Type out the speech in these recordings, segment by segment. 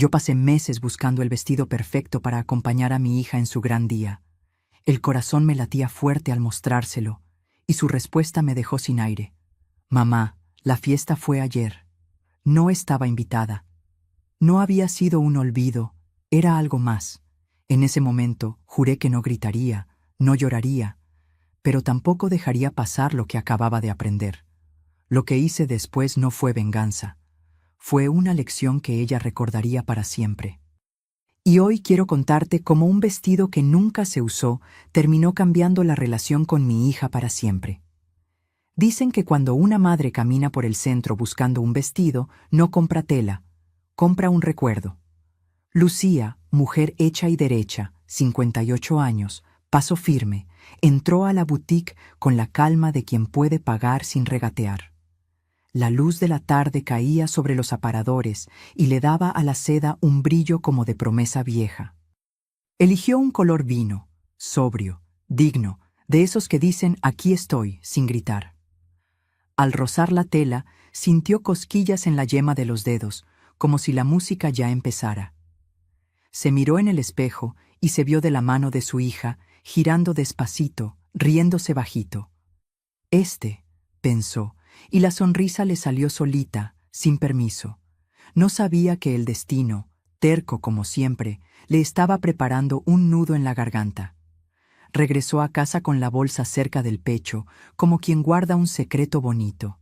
Yo pasé meses buscando el vestido perfecto para acompañar a mi hija en su gran día. El corazón me latía fuerte al mostrárselo, y su respuesta me dejó sin aire. Mamá, la fiesta fue ayer. No estaba invitada. No había sido un olvido, era algo más. En ese momento juré que no gritaría, no lloraría, pero tampoco dejaría pasar lo que acababa de aprender. Lo que hice después no fue venganza. Fue una lección que ella recordaría para siempre. Y hoy quiero contarte cómo un vestido que nunca se usó terminó cambiando la relación con mi hija para siempre. Dicen que cuando una madre camina por el centro buscando un vestido, no compra tela, compra un recuerdo. Lucía, mujer hecha y derecha, 58 años, paso firme, entró a la boutique con la calma de quien puede pagar sin regatear. La luz de la tarde caía sobre los aparadores y le daba a la seda un brillo como de promesa vieja. Eligió un color vino, sobrio, digno, de esos que dicen «aquí estoy», sin gritar. Al rozar la tela, sintió cosquillas en la yema de los dedos, como si la música ya empezara. Se miró en el espejo y se vio de la mano de su hija, girando despacito, riéndose bajito. Pensó, y la sonrisa le salió solita, sin permiso. No sabía que el destino, terco como siempre, le estaba preparando un nudo en la garganta. Regresó a casa con la bolsa cerca del pecho, como quien guarda un secreto bonito.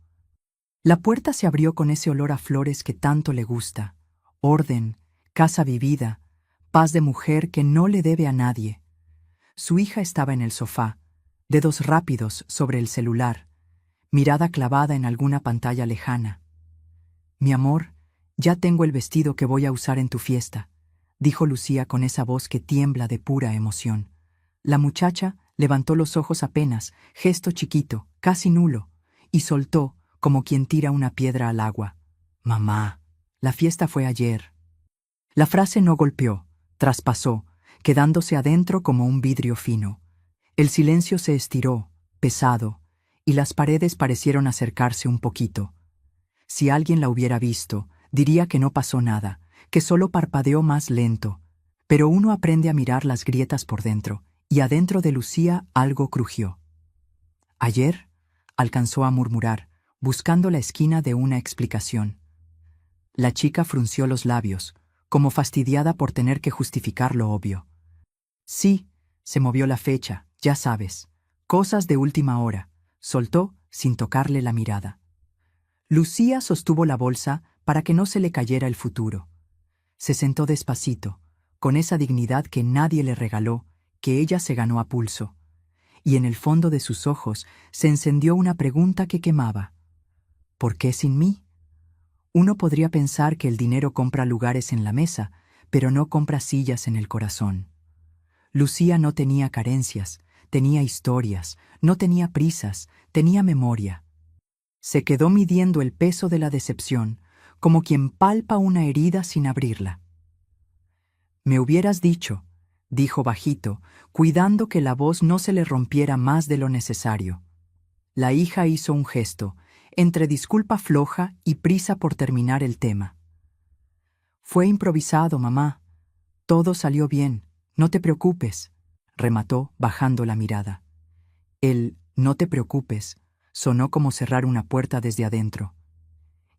La puerta se abrió con ese olor a flores que tanto le gusta. Orden, casa vivida, paz de mujer que no le debe a nadie. Su hija estaba en el sofá, dedos rápidos sobre el celular, mirada clavada en alguna pantalla lejana. «Mi amor, ya tengo el vestido que voy a usar en tu fiesta», dijo Lucía con esa voz que tiembla de pura emoción. La muchacha levantó los ojos apenas, gesto chiquito, casi nulo, y soltó, como quien tira una piedra al agua. «Mamá, la fiesta fue ayer». La frase no golpeó, traspasó, quedándose adentro como un vidrio fino. El silencio se estiró, pesado, y las paredes parecieron acercarse un poquito. Si alguien la hubiera visto, diría que no pasó nada, que solo parpadeó más lento, pero uno aprende a mirar las grietas por dentro, y adentro de Lucía algo crujió. «Ayer», alcanzó a murmurar, buscando la esquina de una explicación. La chica frunció los labios, como fastidiada por tener que justificar lo obvio. «Sí», se movió la fecha, «ya sabes, cosas de última hora», soltó sin tocarle la mirada. Lucía sostuvo la bolsa para que no se le cayera el futuro. Se sentó despacito, con esa dignidad que nadie le regaló, que ella se ganó a pulso. Y en el fondo de sus ojos se encendió una pregunta que quemaba. ¿Por qué sin mí? Uno podría pensar que el dinero compra lugares en la mesa, pero no compra sillas en el corazón. Lucía no tenía carencias, tenía historias, no tenía prisas, tenía memoria. Se quedó midiendo el peso de la decepción, como quien palpa una herida sin abrirla. «Me hubieras dicho», dijo bajito, cuidando que la voz no se le rompiera más de lo necesario. La hija hizo un gesto, entre disculpa floja y prisa por terminar el tema. «Fue improvisado, mamá. Todo salió bien, no te preocupes», remató bajando la mirada. El «no te preocupes» sonó como cerrar una puerta desde adentro,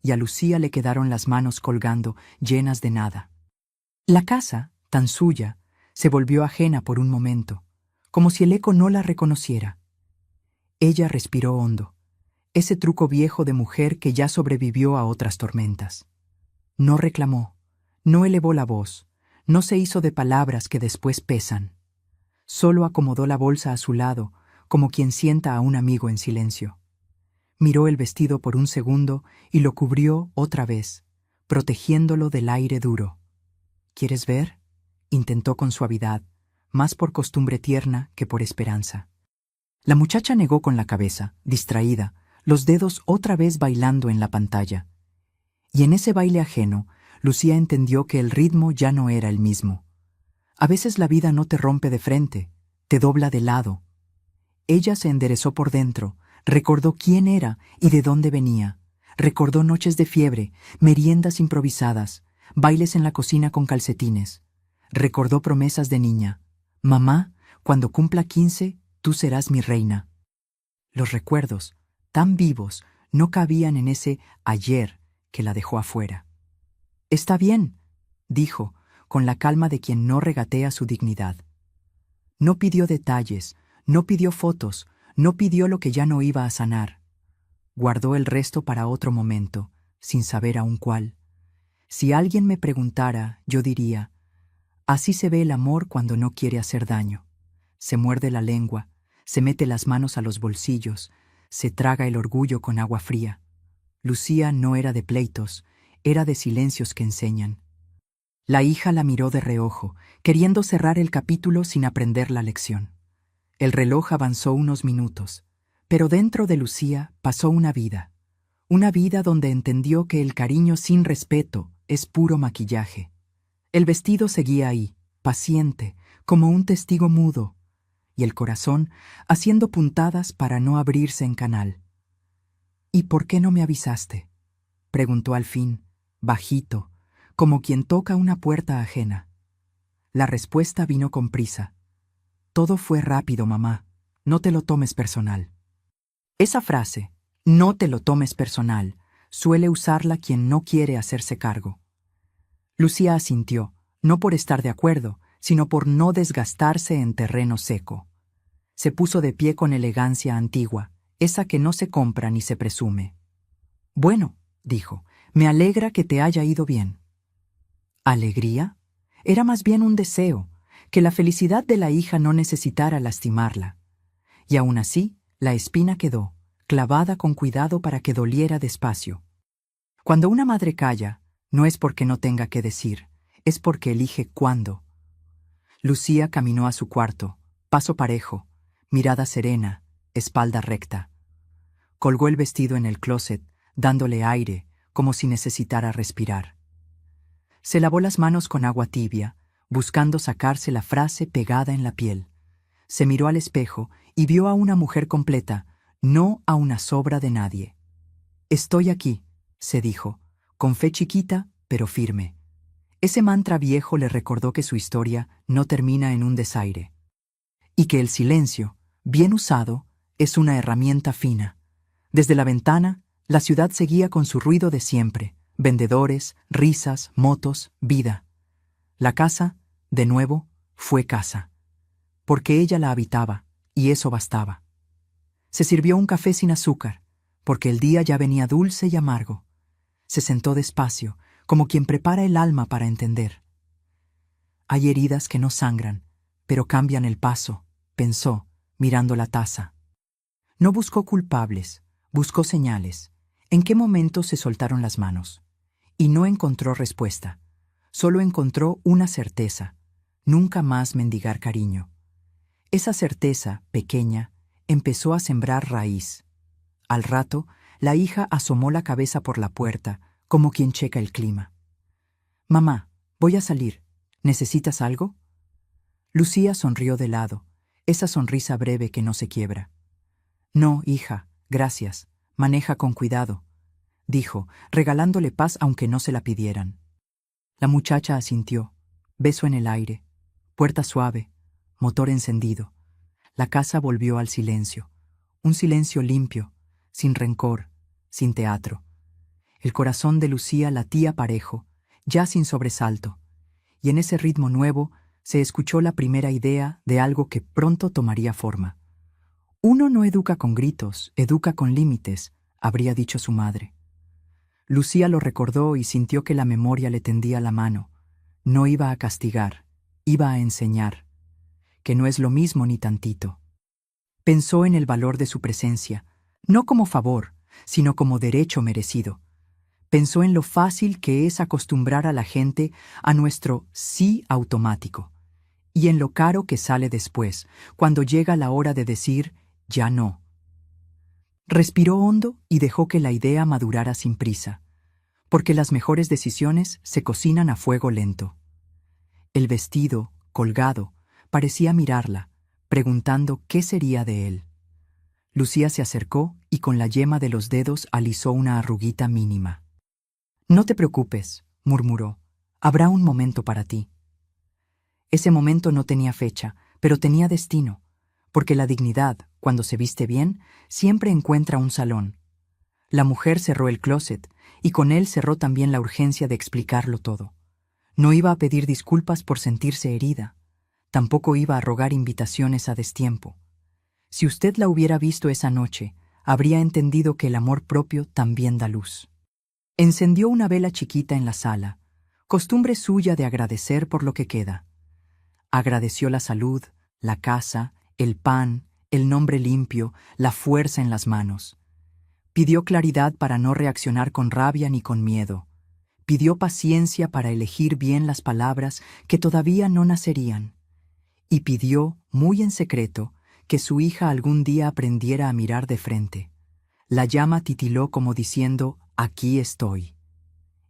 y a Lucía le quedaron las manos colgando, llenas de nada. La casa, tan suya, se volvió ajena por un momento, como si el eco no la reconociera. Ella respiró hondo, ese truco viejo de mujer que ya sobrevivió a otras tormentas. No reclamó, no elevó la voz, no se hizo de palabras que después pesan. Solo acomodó la bolsa a su lado, como quien sienta a un amigo en silencio. Miró el vestido por un segundo y lo cubrió otra vez, protegiéndolo del aire duro. «¿Quieres ver?», intentó con suavidad, más por costumbre tierna que por esperanza. La muchacha negó con la cabeza, distraída, los dedos otra vez bailando en la pantalla. Y en ese baile ajeno, Lucía entendió que el ritmo ya no era el mismo. A veces la vida no te rompe de frente, te dobla de lado. Ella se enderezó por dentro, recordó quién era y de dónde venía, recordó noches de fiebre, meriendas improvisadas, bailes en la cocina con calcetines. Recordó promesas de niña. Mamá, cuando cumpla 15, tú serás mi reina. Los recuerdos, tan vivos, no cabían en ese ayer que la dejó afuera. Está bien, dijo, con la calma de quien no regatea su dignidad. No pidió detalles, no pidió fotos, no pidió lo que ya no iba a sanar. Guardó el resto para otro momento, sin saber aún cuál. Si alguien me preguntara, yo diría, así se ve el amor cuando no quiere hacer daño. Se muerde la lengua, se mete las manos a los bolsillos, se traga el orgullo con agua fría. Lucía no era de pleitos, era de silencios que enseñan. La hija la miró de reojo, queriendo cerrar el capítulo sin aprender la lección. El reloj avanzó unos minutos, pero dentro de Lucía pasó una vida donde entendió que el cariño sin respeto es puro maquillaje. El vestido seguía ahí, paciente, como un testigo mudo, y el corazón haciendo puntadas para no abrirse en canal. ¿Y por qué no me avisaste?, preguntó al fin, bajito, como quien toca una puerta ajena. La respuesta vino con prisa. Todo fue rápido, mamá. No te lo tomes personal. Esa frase, no te lo tomes personal, suele usarla quien no quiere hacerse cargo. Lucía asintió, no por estar de acuerdo, sino por no desgastarse en terreno seco. Se puso de pie con elegancia antigua, esa que no se compra ni se presume. Bueno, dijo, me alegra que te haya ido bien. ¿Alegría? Era más bien un deseo, que la felicidad de la hija no necesitara lastimarla. Y aún así, la espina quedó, clavada con cuidado para que doliera despacio. Cuando una madre calla, no es porque no tenga que decir, es porque elige cuándo. Lucía caminó a su cuarto, paso parejo, mirada serena, espalda recta. Colgó el vestido en el closet, dándole aire, como si necesitara respirar. Se lavó las manos con agua tibia, buscando sacarse la frase pegada en la piel. Se miró al espejo y vio a una mujer completa, no a una sobra de nadie. Estoy aquí, se dijo, con fe chiquita, pero firme. Ese mantra viejo le recordó que su historia no termina en un desaire. Y que el silencio, bien usado, es una herramienta fina. Desde la ventana, la ciudad seguía con su ruido de siempre. Vendedores, risas, motos, vida. La casa, de nuevo, fue casa. Porque ella la habitaba, y eso bastaba. Se sirvió un café sin azúcar, porque el día ya venía dulce y amargo. Se sentó despacio, como quien prepara el alma para entender. Hay heridas que no sangran, pero cambian el paso, pensó, mirando la taza. No buscó culpables, buscó señales. ¿En qué momento se soltaron las manos? Y no encontró respuesta. Solo encontró una certeza: nunca más mendigar cariño. Esa certeza, pequeña, empezó a sembrar raíz. Al rato, la hija asomó la cabeza por la puerta, como quien checa el clima. «Mamá, voy a salir. ¿Necesitas algo?» Lucía sonrió de lado, esa sonrisa breve que no se quiebra. «No, hija, gracias. Maneja con cuidado», dijo, regalándole paz aunque no se la pidieran. La muchacha asintió, beso en el aire, puerta suave, motor encendido. La casa volvió al silencio, un silencio limpio, sin rencor, sin teatro. El corazón de Lucía latía parejo, ya sin sobresalto, y en ese ritmo nuevo se escuchó la primera idea de algo que pronto tomaría forma. Uno no educa con gritos, educa con límites, habría dicho su madre. Lucía lo recordó y sintió que la memoria le tendía la mano. No iba a castigar, iba a enseñar, que no es lo mismo ni tantito. Pensó en el valor de su presencia, no como favor, sino como derecho merecido. Pensó en lo fácil que es acostumbrar a la gente a nuestro sí automático, y en lo caro que sale después, cuando llega la hora de decir ya no. Respiró hondo y dejó que la idea madurara sin prisa, porque las mejores decisiones se cocinan a fuego lento. El vestido, colgado, parecía mirarla, preguntando qué sería de él. Lucía se acercó y con la yema de los dedos alisó una arruguita mínima. «No te preocupes», murmuró, Habrá un momento para ti. Ese momento no tenía fecha, pero tenía destino, porque la dignidad, cuando se viste bien, siempre encuentra un salón. La mujer cerró el closet, y con él cerró también la urgencia de explicarlo todo. No iba a pedir disculpas por sentirse herida. Tampoco iba a rogar invitaciones a destiempo. Si usted la hubiera visto esa noche, habría entendido que el amor propio también da luz. Encendió una vela chiquita en la sala, costumbre suya de agradecer por lo que queda. Agradeció la salud, la casa, el pan, el nombre limpio, la fuerza en las manos. Pidió claridad para no reaccionar con rabia ni con miedo. Pidió paciencia para elegir bien las palabras que todavía no nacerían. Y pidió, muy en secreto, que su hija algún día aprendiera a mirar de frente. La llama titiló como diciendo, aquí estoy.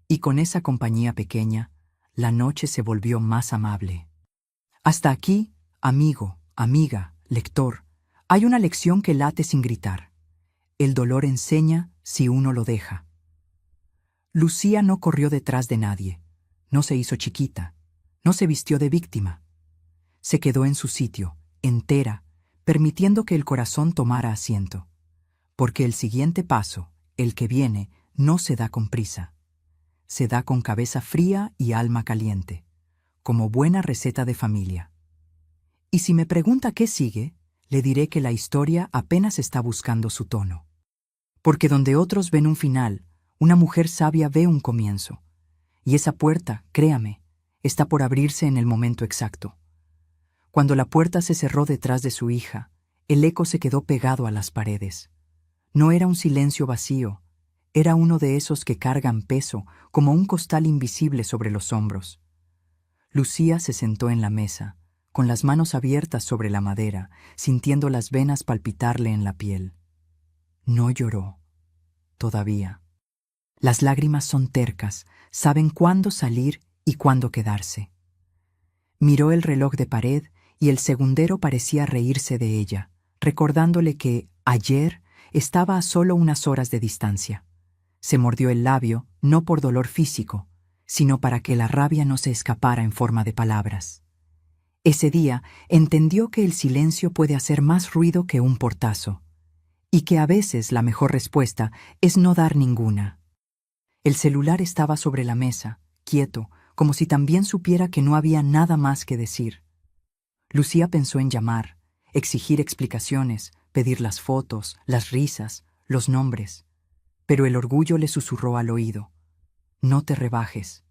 Y con esa compañía pequeña, la noche se volvió más amable. Hasta aquí, amigo, amiga, lector, hay una lección que late sin gritar. El dolor enseña si uno lo deja. Lucía no corrió detrás de nadie, no se hizo chiquita, no se vistió de víctima. Se quedó en su sitio, entera, permitiendo que el corazón tomara asiento. Porque el siguiente paso, el que viene, no se da con prisa. Se da con cabeza fría y alma caliente, como buena receta de familia. Y si me pregunta qué sigue, le diré que la historia apenas está buscando su tono. Porque donde otros ven un final, una mujer sabia ve un comienzo. Y esa puerta, créame, está por abrirse en el momento exacto. Cuando la puerta se cerró detrás de su hija, el eco se quedó pegado a las paredes. No era un silencio vacío, era uno de esos que cargan peso como un costal invisible sobre los hombros. Lucía se sentó en la mesa, con las manos abiertas sobre la madera, sintiendo las venas palpitarle en la piel. No lloró, todavía. Las lágrimas son tercas, saben cuándo salir y cuándo quedarse. Miró el reloj de pared y el segundero parecía reírse de ella, recordándole que, ayer, estaba a solo unas horas de distancia. Se mordió el labio, no por dolor físico, sino para que la rabia no se escapara en forma de palabras. Ese día entendió que el silencio puede hacer más ruido que un portazo, y que a veces la mejor respuesta es no dar ninguna. El celular estaba sobre la mesa, quieto, como si también supiera que no había nada más que decir. Lucía pensó en llamar, exigir explicaciones, pedir las fotos, las risas, los nombres, pero el orgullo le susurró al oído: no te rebajes.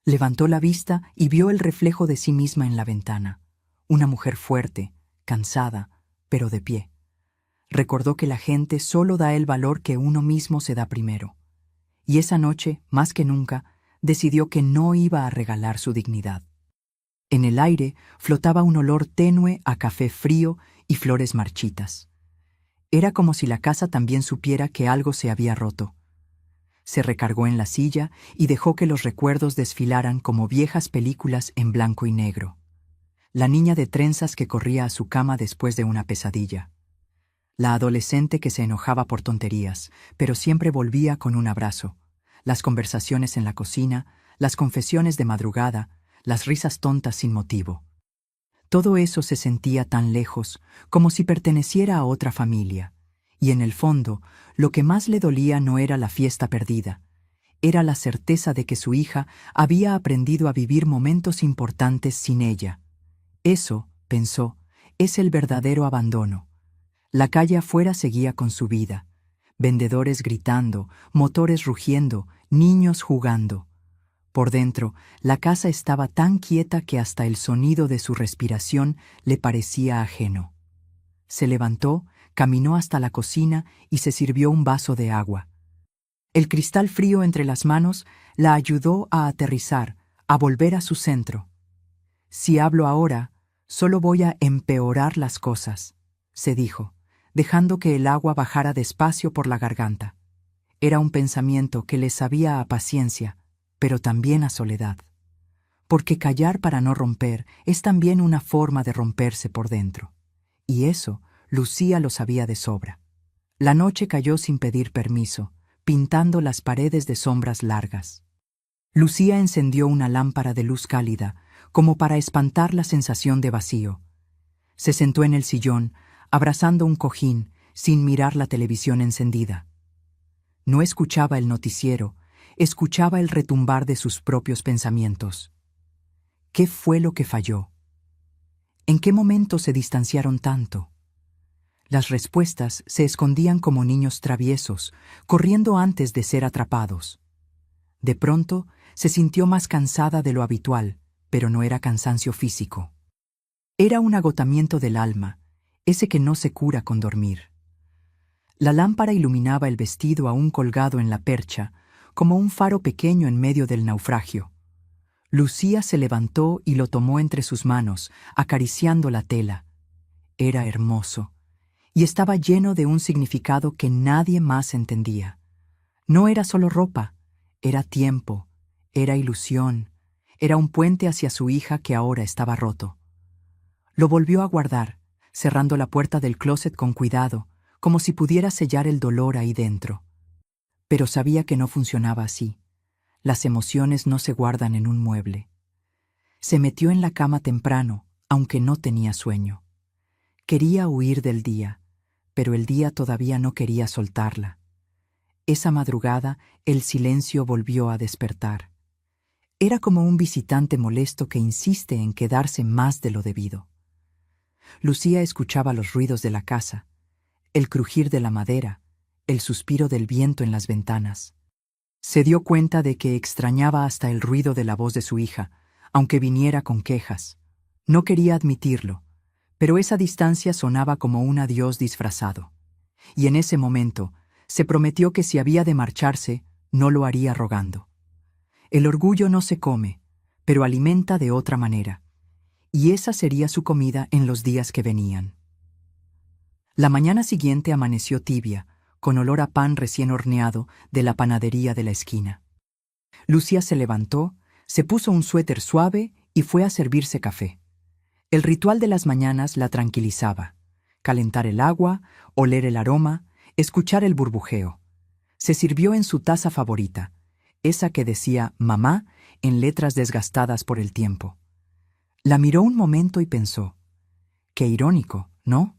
Levantó la vista y vio el reflejo de sí misma en la ventana, una mujer fuerte, cansada, pero de pie. Recordó que la gente solo da el valor que uno mismo se da primero, y esa noche, más que nunca, decidió que no iba a regalar su dignidad. En el aire flotaba un olor tenue a café frío y flores marchitas. Era como si la casa también supiera que algo se había roto. Se recargó en la silla y dejó que los recuerdos desfilaran como viejas películas en blanco y negro. La niña de trenzas que corría a su cama después de una pesadilla. La adolescente que se enojaba por tonterías, pero siempre volvía con un abrazo. Las conversaciones en la cocina, las confesiones de madrugada, las risas tontas sin motivo. Todo eso se sentía tan lejos, como si perteneciera a otra familia. Y en el fondo, lo que más le dolía no era la fiesta perdida. Era la certeza de que su hija había aprendido a vivir momentos importantes sin ella. Eso, pensó, es el verdadero abandono. La calle afuera seguía con su vida. Vendedores gritando, motores rugiendo, niños jugando. Por dentro, la casa estaba tan quieta que hasta el sonido de su respiración le parecía ajeno. Se levantó, caminó hasta la cocina y se sirvió un vaso de agua. El cristal frío entre las manos la ayudó a aterrizar, a volver a su centro. Si hablo ahora, solo voy a empeorar las cosas, se dijo, dejando que el agua bajara despacio por la garganta. Era un pensamiento que le sabía a paciencia, pero también a soledad. Porque callar para no romper es también una forma de romperse por dentro. Y eso, Lucía lo sabía de sobra. La noche cayó sin pedir permiso, pintando las paredes de sombras largas. Lucía encendió una lámpara de luz cálida, como para espantar la sensación de vacío. Se sentó en el sillón, abrazando un cojín, sin mirar la televisión encendida. No escuchaba el noticiero, escuchaba el retumbar de sus propios pensamientos. ¿Qué fue lo que falló? ¿En qué momento se distanciaron tanto? Las respuestas se escondían como niños traviesos, corriendo antes de ser atrapados. De pronto, se sintió más cansada de lo habitual, pero no era cansancio físico. Era un agotamiento del alma, ese que no se cura con dormir. La lámpara iluminaba el vestido aún colgado en la percha, como un faro pequeño en medio del naufragio. Lucía se levantó y lo tomó entre sus manos, acariciando la tela. Era hermoso, y estaba lleno de un significado que nadie más entendía. No era solo ropa, era tiempo, era ilusión, era un puente hacia su hija que ahora estaba roto. Lo volvió a guardar, cerrando la puerta del closet con cuidado, como si pudiera sellar el dolor ahí dentro. Pero sabía que no funcionaba así. Las emociones no se guardan en un mueble. Se metió en la cama temprano, aunque no tenía sueño. Quería huir del día, pero el día todavía no quería soltarla. Esa madrugada, el silencio volvió a despertar. Era como un visitante molesto que insiste en quedarse más de lo debido. Lucía escuchaba los ruidos de la casa, el crujir de la madera, el suspiro del viento en las ventanas. Se dio cuenta de que extrañaba hasta el ruido de la voz de su hija, aunque viniera con quejas. No quería admitirlo, pero esa distancia sonaba como un adiós disfrazado. Y en ese momento, se prometió que si había de marcharse, no lo haría rogando. El orgullo no se come, pero alimenta de otra manera, y esa sería su comida en los días que venían. La mañana siguiente amaneció tibia, con olor a pan recién horneado de la panadería de la esquina. Lucía se levantó, se puso un suéter suave y fue a servirse café. El ritual de las mañanas la tranquilizaba. Calentar el agua, oler el aroma, escuchar el burbujeo. Se sirvió en su taza favorita, esa que decía «mamá» en letras desgastadas por el tiempo. La miró un momento y pensó, «Qué irónico, ¿no?».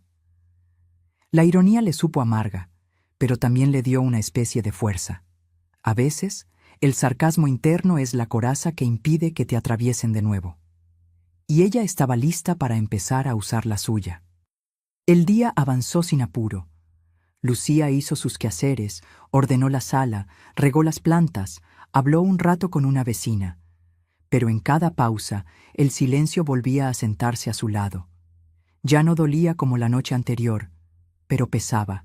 La ironía le supo amarga, pero también le dio una especie de fuerza. A veces, el sarcasmo interno es la coraza que impide que te atraviesen de nuevo. Y ella estaba lista para empezar a usar la suya. El día avanzó sin apuro. Lucía hizo sus quehaceres, ordenó la sala, regó las plantas, habló un rato con una vecina. Pero en cada pausa, el silencio volvía a sentarse a su lado. Ya no dolía como la noche anterior, pero pesaba.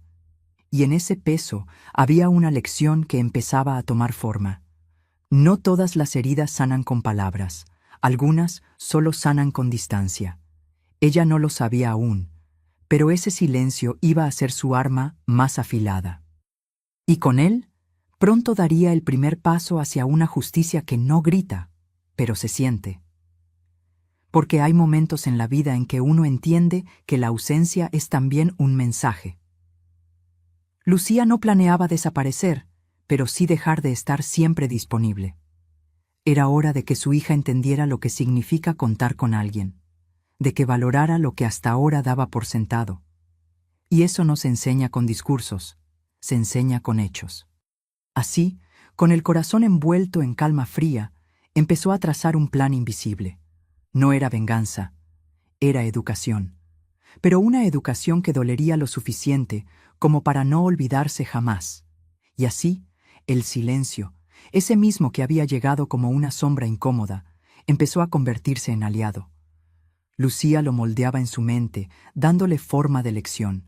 Y en ese peso había una lección que empezaba a tomar forma. No todas las heridas sanan con palabras, algunas solo sanan con distancia. Ella no lo sabía aún, pero ese silencio iba a ser su arma más afilada. Y con él, pronto daría el primer paso hacia una justicia que no grita, pero se siente. Porque hay momentos en la vida en que uno entiende que la ausencia es también un mensaje. Lucía no planeaba desaparecer, pero sí dejar de estar siempre disponible. Era hora de que su hija entendiera lo que significa contar con alguien, de que valorara lo que hasta ahora daba por sentado. Y eso no se enseña con discursos, se enseña con hechos. Así, con el corazón envuelto en calma fría, empezó a trazar un plan invisible. No era venganza, era educación. Pero una educación que dolería lo suficiente como para no olvidarse jamás. Y así, el silencio, ese mismo que había llegado como una sombra incómoda, empezó a convertirse en aliado. Lucía lo moldeaba en su mente, dándole forma de lección.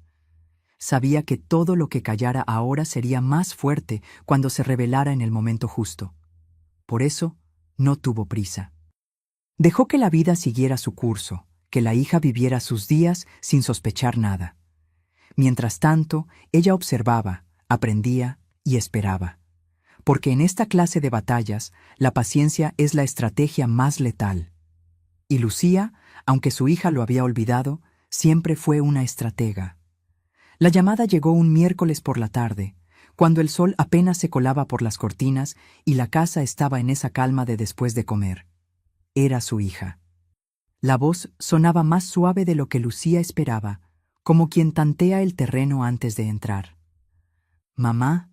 Sabía que todo lo que callara ahora sería más fuerte cuando se revelara en el momento justo. Por eso, no tuvo prisa. Dejó que la vida siguiera su curso, que la hija viviera sus días sin sospechar nada. Mientras tanto, ella observaba, aprendía y esperaba. Porque en esta clase de batallas, la paciencia es la estrategia más letal. Y Lucía, aunque su hija lo había olvidado, siempre fue una estratega. La llamada llegó un miércoles por la tarde, cuando el sol apenas se colaba por las cortinas y la casa estaba en esa calma de después de comer. Era su hija. La voz sonaba más suave de lo que Lucía esperaba, como quien tantea el terreno antes de entrar. «Mamá,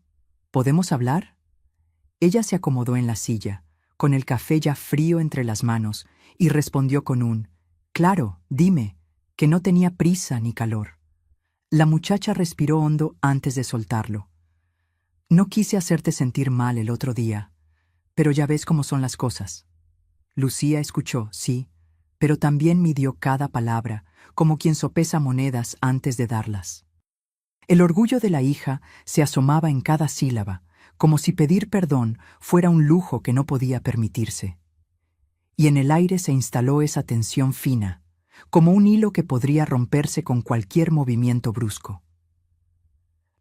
¿podemos hablar?» Ella se acomodó en la silla, con el café ya frío entre las manos, y respondió con un «Claro, dime», que no tenía prisa ni calor. La muchacha respiró hondo antes de soltarlo. «No quise hacerte sentir mal el otro día, pero ya ves cómo son las cosas». Lucía escuchó, sí, pero también midió cada palabra, como quien sopesa monedas antes de darlas. El orgullo de la hija se asomaba en cada sílaba, como si pedir perdón fuera un lujo que no podía permitirse. Y en el aire se instaló esa tensión fina, como un hilo que podría romperse con cualquier movimiento brusco.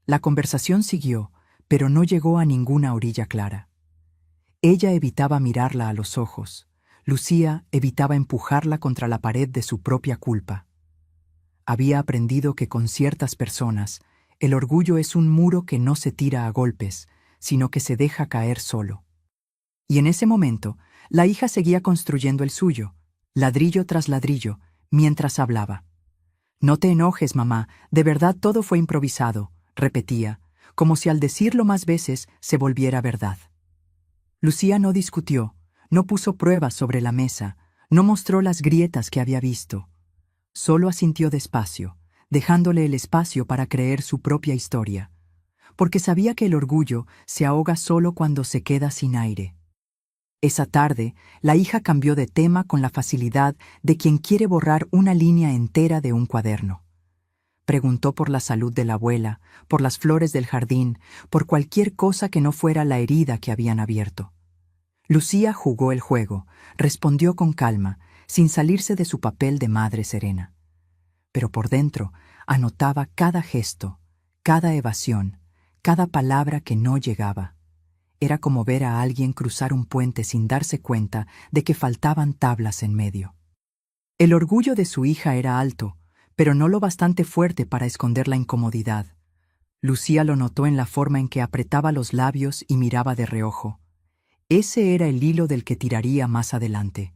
La conversación siguió, pero no llegó a ninguna orilla clara. Ella evitaba mirarla a los ojos. Lucía evitaba empujarla contra la pared de su propia culpa. Había aprendido que con ciertas personas, el orgullo es un muro que no se tira a golpes, sino que se deja caer solo. Y en ese momento, la hija seguía construyendo el suyo, ladrillo tras ladrillo, mientras hablaba. «No te enojes, mamá, de verdad todo fue improvisado», repetía, como si al decirlo más veces se volviera verdad. Lucía no discutió, no puso pruebas sobre la mesa, no mostró las grietas que había visto. Solo asintió despacio, dejándole el espacio para creer su propia historia, porque sabía que el orgullo se ahoga solo cuando se queda sin aire. Esa tarde, la hija cambió de tema con la facilidad de quien quiere borrar una línea entera de un cuaderno. Preguntó por la salud de la abuela, por las flores del jardín, por cualquier cosa que no fuera la herida que habían abierto. Lucía jugó el juego, respondió con calma, sin salirse de su papel de madre serena. Pero por dentro anotaba cada gesto, cada evasión, cada palabra que no llegaba. Era como ver a alguien cruzar un puente sin darse cuenta de que faltaban tablas en medio. El orgullo de su hija era alto, pero no lo bastante fuerte para esconder la incomodidad. Lucía lo notó en la forma en que apretaba los labios y miraba de reojo. Ese era el hilo del que tiraría más adelante.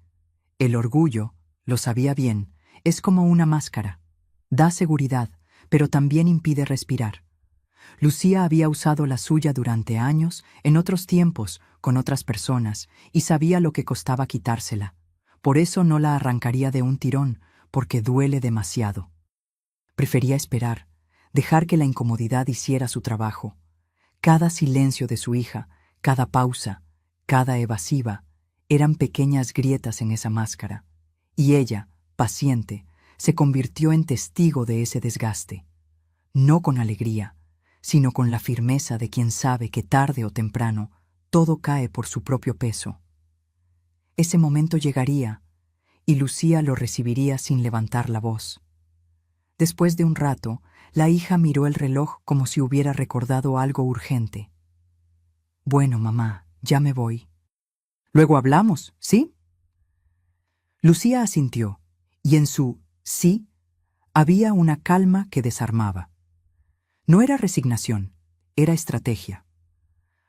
El orgullo, lo sabía bien, es como una máscara. Da seguridad, pero también impide respirar. Lucía había usado la suya durante años, en otros tiempos, con otras personas, y sabía lo que costaba quitársela. Por eso no la arrancaría de un tirón, porque duele demasiado. Prefería esperar, dejar que la incomodidad hiciera su trabajo. Cada silencio de su hija, cada pausa, cada evasiva, eran pequeñas grietas en esa máscara, y ella, paciente, se convirtió en testigo de ese desgaste. No con alegría, sino con la firmeza de quien sabe que tarde o temprano todo cae por su propio peso. Ese momento llegaría, y Lucía lo recibiría sin levantar la voz. Después de un rato, la hija miró el reloj como si hubiera recordado algo urgente. «Bueno, mamá, ya me voy. Luego hablamos, ¿sí?» Lucía asintió, y en su «sí» había una calma que desarmaba. No era resignación, era estrategia.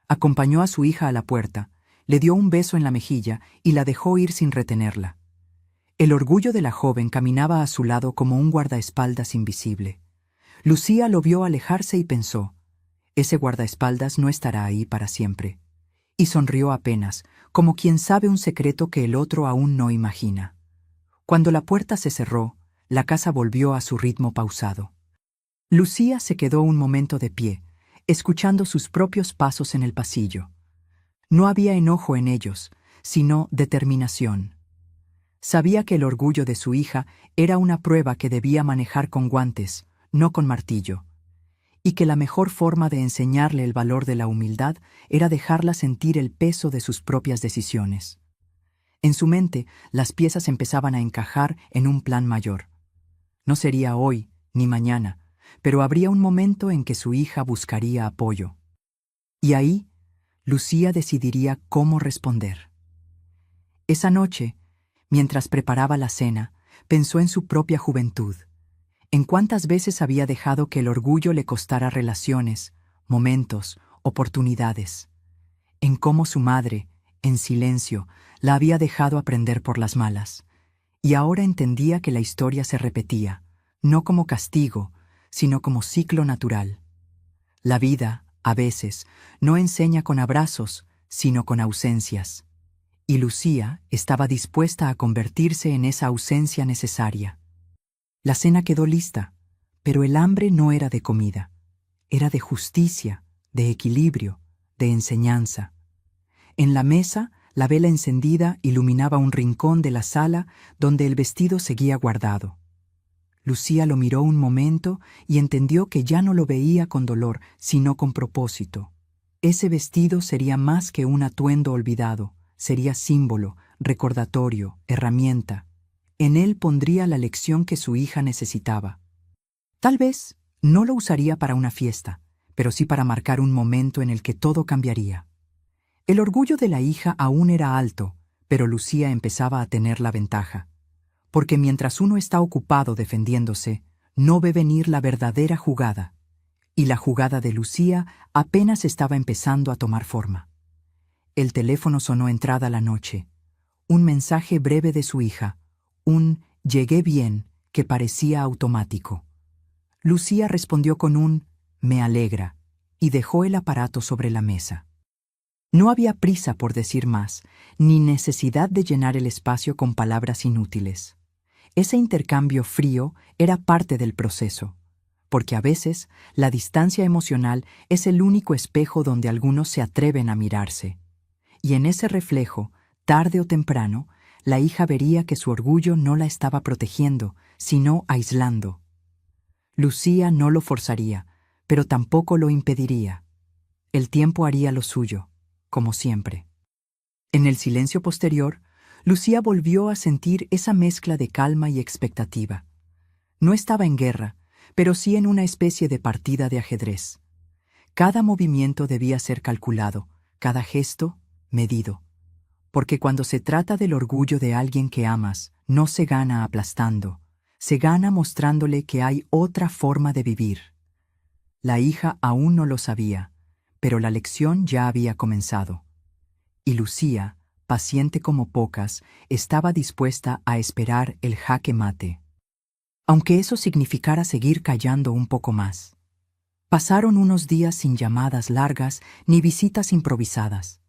Acompañó a su hija a la puerta, le dio un beso en la mejilla y la dejó ir sin retenerla. El orgullo de la joven caminaba a su lado como un guardaespaldas invisible. Lucía lo vio alejarse y pensó, ese guardaespaldas no estará ahí para siempre. Y sonrió apenas, como quien sabe un secreto que el otro aún no imagina. Cuando la puerta se cerró, la casa volvió a su ritmo pausado. Lucía se quedó un momento de pie, escuchando sus propios pasos en el pasillo. No había enojo en ellos, sino determinación. Sabía que el orgullo de su hija era una prueba que debía manejar con guantes, no con martillo, y que la mejor forma de enseñarle el valor de la humildad era dejarla sentir el peso de sus propias decisiones. En su mente, las piezas empezaban a encajar en un plan mayor. No sería hoy ni mañana, pero habría un momento en que su hija buscaría apoyo. Y ahí, Lucía decidiría cómo responder. Esa noche, mientras preparaba la cena, pensó en su propia juventud, en cuántas veces había dejado que el orgullo le costara relaciones, momentos oportunidades, en cómo su madre, en silencio, la había dejado aprender por las malas, y ahora entendía que la historia se repetía, no como castigo, sino como ciclo natural. La vida, a veces, no enseña con abrazos, sino con ausencias, y Lucía estaba dispuesta a convertirse en esa ausencia necesaria. La cena quedó lista, pero el hambre no era de comida, era de justicia, de equilibrio, de enseñanza. En la mesa, la vela encendida iluminaba un rincón de la sala donde el vestido seguía guardado. Lucía lo miró un momento y entendió que ya no lo veía con dolor, sino con propósito. Ese vestido sería más que un atuendo olvidado, sería símbolo, recordatorio, herramienta. En él pondría la lección que su hija necesitaba. Tal vez no lo usaría para una fiesta, pero sí para marcar un momento en el que todo cambiaría. El orgullo de la hija aún era alto, pero Lucía empezaba a tener la ventaja. Porque mientras uno está ocupado defendiéndose, no ve venir la verdadera jugada. Y la jugada de Lucía apenas estaba empezando a tomar forma. El teléfono sonó entrada la noche. Un mensaje breve de su hija, un «llegué bien» que parecía automático. Lucía respondió con un «me alegra» y dejó el aparato sobre la mesa. No había prisa por decir más, ni necesidad de llenar el espacio con palabras inútiles. Ese intercambio frío era parte del proceso, porque a veces la distancia emocional es el único espejo donde algunos se atreven a mirarse. Y en ese reflejo, tarde o temprano, la hija vería que su orgullo no la estaba protegiendo, sino aislando. Lucía no lo forzaría, pero tampoco lo impediría. El tiempo haría lo suyo, como siempre. En el silencio posterior, Lucía volvió a sentir esa mezcla de calma y expectativa. No estaba en guerra, pero sí en una especie de partida de ajedrez. Cada movimiento debía ser calculado, cada gesto medido. Porque cuando se trata del orgullo de alguien que amas, no se gana aplastando, se gana mostrándole que hay otra forma de vivir. La hija aún no lo sabía, pero la lección ya había comenzado. Y Lucía, paciente como pocas, estaba dispuesta a esperar el jaque mate. Aunque eso significara seguir callando un poco más. Pasaron unos días sin llamadas largas ni visitas improvisadas.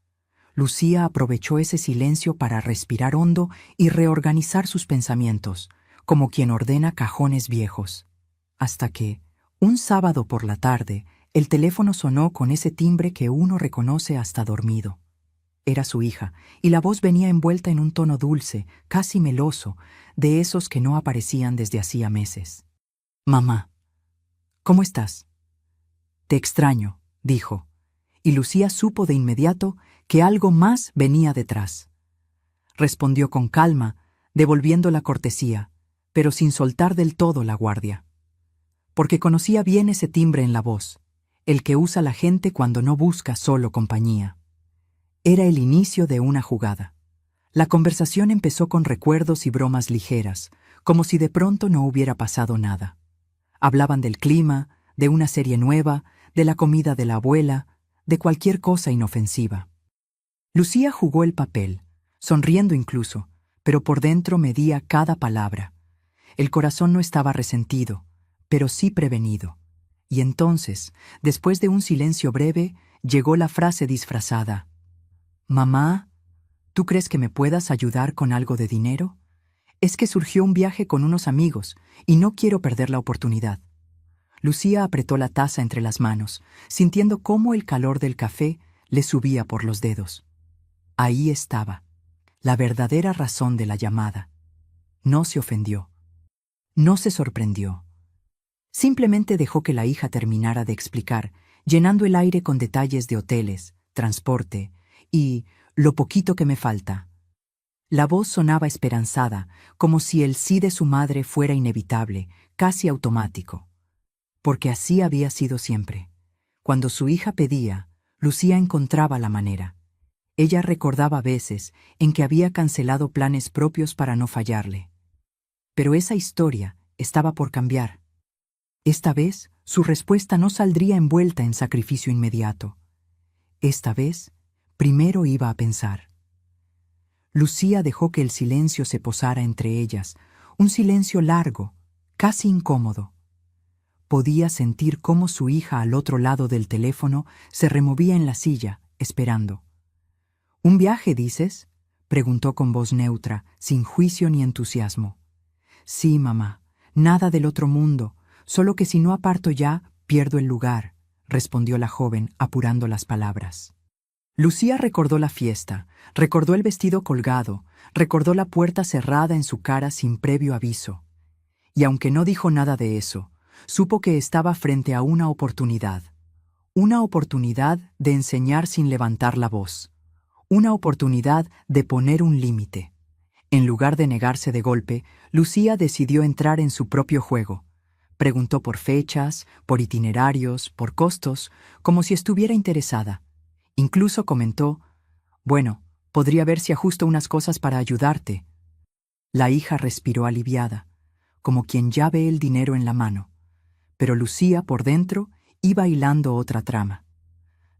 Lucía aprovechó ese silencio para respirar hondo y reorganizar sus pensamientos, como quien ordena cajones viejos. Hasta que, un sábado por la tarde, el teléfono sonó con ese timbre que uno reconoce hasta dormido. Era su hija, y la voz venía envuelta en un tono dulce, casi meloso, de esos que no aparecían desde hacía meses. «Mamá, ¿cómo estás?» «Te extraño», dijo, y Lucía supo de inmediato que algo más venía detrás. Respondió con calma, devolviendo la cortesía, pero sin soltar del todo la guardia. Porque conocía bien ese timbre en la voz, el que usa la gente cuando no busca solo compañía. Era el inicio de una jugada. La conversación empezó con recuerdos y bromas ligeras, como si de pronto no hubiera pasado nada. Hablaban del clima, de una serie nueva, de la comida de la abuela, de cualquier cosa inofensiva. Lucía jugó el papel, sonriendo incluso, pero por dentro medía cada palabra. El corazón no estaba resentido, pero sí prevenido. Y entonces, después de un silencio breve, llegó la frase disfrazada. «Mamá, ¿tú crees que me puedas ayudar con algo de dinero? Es que surgió un viaje con unos amigos y no quiero perder la oportunidad». Lucía apretó la taza entre las manos, sintiendo cómo el calor del café le subía por los dedos. Ahí estaba, la verdadera razón de la llamada. No se ofendió. No se sorprendió. Simplemente dejó que la hija terminara de explicar, llenando el aire con detalles de hoteles, transporte y lo poquito que me falta. La voz sonaba esperanzada, como si el sí de su madre fuera inevitable, casi automático. Porque así había sido siempre. Cuando su hija pedía, Lucía encontraba la manera. Ella recordaba veces en que había cancelado planes propios para no fallarle. Pero esa historia estaba por cambiar. Esta vez, su respuesta no saldría envuelta en sacrificio inmediato. Esta vez, primero iba a pensar. Lucía dejó que el silencio se posara entre ellas, un silencio largo, casi incómodo. Podía sentir cómo su hija al otro lado del teléfono se removía en la silla, esperando. ¿Un viaje, dices?, preguntó con voz neutra, sin juicio ni entusiasmo. Sí, mamá, nada del otro mundo, solo que si no aparto ya, pierdo el lugar, respondió la joven, apurando las palabras. Lucía recordó la fiesta, recordó el vestido colgado, recordó la puerta cerrada en su cara sin previo aviso. Y aunque no dijo nada de eso, supo que estaba frente a una oportunidad de enseñar sin levantar la voz, una oportunidad de poner un límite. En lugar de negarse de golpe, Lucía decidió entrar en su propio juego. Preguntó por fechas, por itinerarios, por costos, como si estuviera interesada. Incluso comentó: «Bueno, podría ver si ajusto unas cosas para ayudarte». La hija respiró aliviada, como quien ya ve el dinero en la mano. Pero Lucía, por dentro, iba hilando otra trama.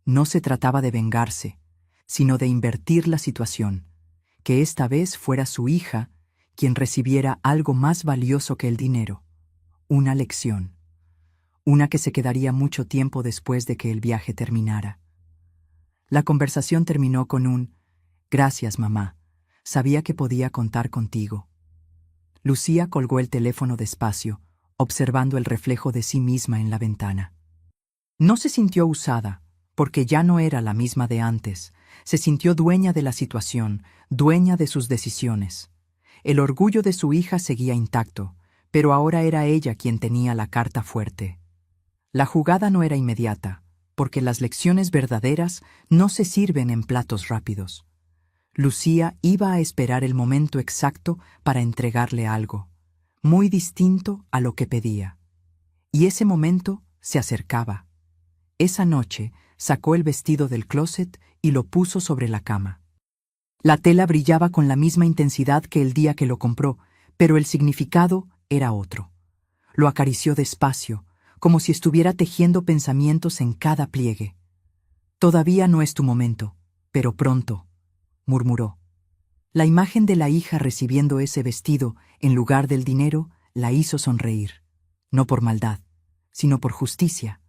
No se trataba de vengarse, sino de invertir la situación, que esta vez fuera su hija quien recibiera algo más valioso que el dinero, una lección, una que se quedaría mucho tiempo después de que el viaje terminara. La conversación terminó con un «Gracias, mamá, sabía que podía contar contigo». Lucía colgó el teléfono despacio, observando el reflejo de sí misma en la ventana. No se sintió usada, porque ya no era la misma de antes. Se sintió dueña de la situación, dueña de sus decisiones. El orgullo de su hija seguía intacto, pero ahora era ella quien tenía la carta fuerte. La jugada no era inmediata, porque las lecciones verdaderas no se sirven en platos rápidos. Lucía iba a esperar el momento exacto para entregarle algo, muy distinto a lo que pedía. Y ese momento se acercaba. Esa noche sacó el vestido del closet y lo puso sobre la cama. La tela brillaba con la misma intensidad que el día que lo compró, pero el significado era otro. Lo acarició despacio, como si estuviera tejiendo pensamientos en cada pliegue. «Todavía no es tu momento, pero pronto», murmuró. La imagen de la hija recibiendo ese vestido en lugar del dinero la hizo sonreír, no por maldad, sino por justicia,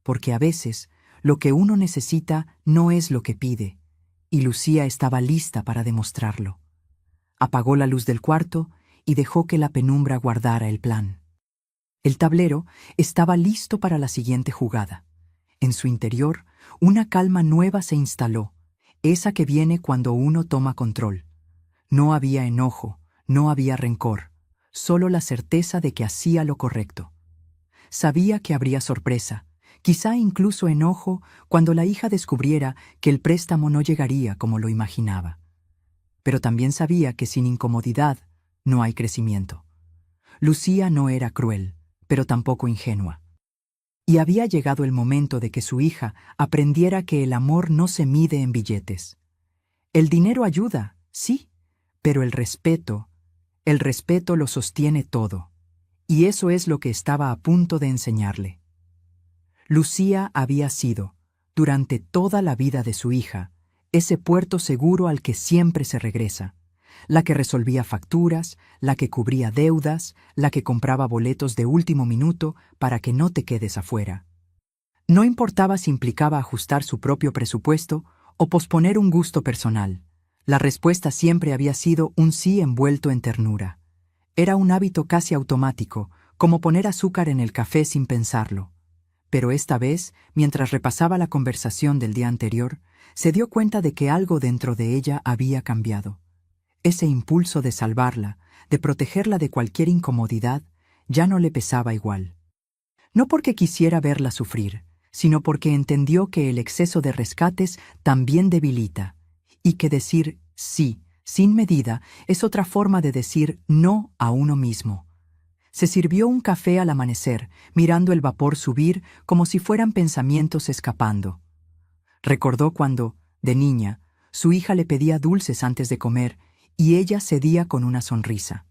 porque a veces lo que uno necesita no es lo que pide, y Lucía estaba lista para demostrarlo. Apagó la luz del cuarto y dejó que la penumbra guardara el plan. El tablero estaba listo para la siguiente jugada. En su interior, una calma nueva se instaló, esa que viene cuando uno toma control. No había enojo, no había rencor, solo la certeza de que hacía lo correcto. Sabía que habría sorpresa, quizá incluso enojo, cuando la hija descubriera que el préstamo no llegaría como lo imaginaba. Pero también sabía que sin incomodidad no hay crecimiento. Lucía no era cruel, pero tampoco ingenua. Y había llegado el momento de que su hija aprendiera que el amor no se mide en billetes. El dinero ayuda, sí, pero el respeto lo sostiene todo. Y eso es lo que estaba a punto de enseñarle. Lucía había sido, durante toda la vida de su hija, ese puerto seguro al que siempre se regresa, la que resolvía facturas, la que cubría deudas, la que compraba boletos de último minuto para que no te quedes afuera. No importaba si implicaba ajustar su propio presupuesto o posponer un gusto personal. La respuesta siempre había sido un sí envuelto en ternura. Era un hábito casi automático, como poner azúcar en el café sin pensarlo. Pero esta vez, mientras repasaba la conversación del día anterior, se dio cuenta de que algo dentro de ella había cambiado. Ese impulso de salvarla, de protegerla de cualquier incomodidad, ya no le pesaba igual. No porque quisiera verla sufrir, sino porque entendió que el exceso de rescates también debilita, y que decir sí, sin medida, es otra forma de decir no a uno mismo. Se sirvió un café al amanecer, mirando el vapor subir como si fueran pensamientos escapando. Recordó cuando, de niña, su hija le pedía dulces antes de comer y ella cedía con una sonrisa.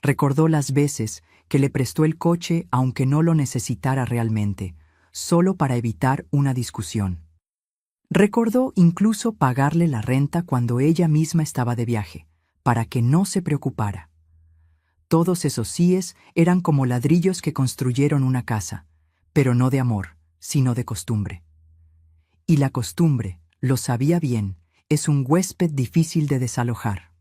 Recordó las veces que le prestó el coche aunque no lo necesitara realmente, solo para evitar una discusión. Recordó incluso pagarle la renta cuando ella misma estaba de viaje, para que no se preocupara. Todos esos síes eran como ladrillos que construyeron una casa, pero no de amor, sino de costumbre. Y la costumbre, lo sabía bien, es un huésped difícil de desalojar.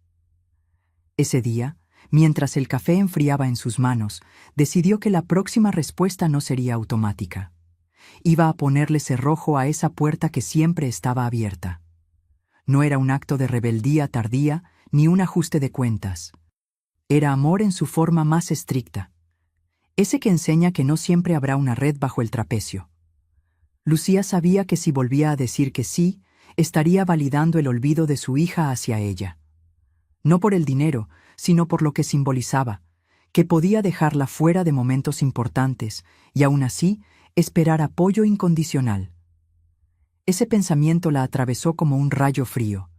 Ese día, mientras el café enfriaba en sus manos, decidió que la próxima respuesta no sería automática. Iba a ponerle cerrojo a esa puerta que siempre estaba abierta. No era un acto de rebeldía tardía ni un ajuste de cuentas. Era amor en su forma más estricta. Ese que enseña que no siempre habrá una red bajo el trapecio. Lucía sabía que si volvía a decir que sí, estaría validando el olvido de su hija hacia ella. No por el dinero, sino por lo que simbolizaba, que podía dejarla fuera de momentos importantes y aún así esperar apoyo incondicional. Ese pensamiento la atravesó como un rayo frío,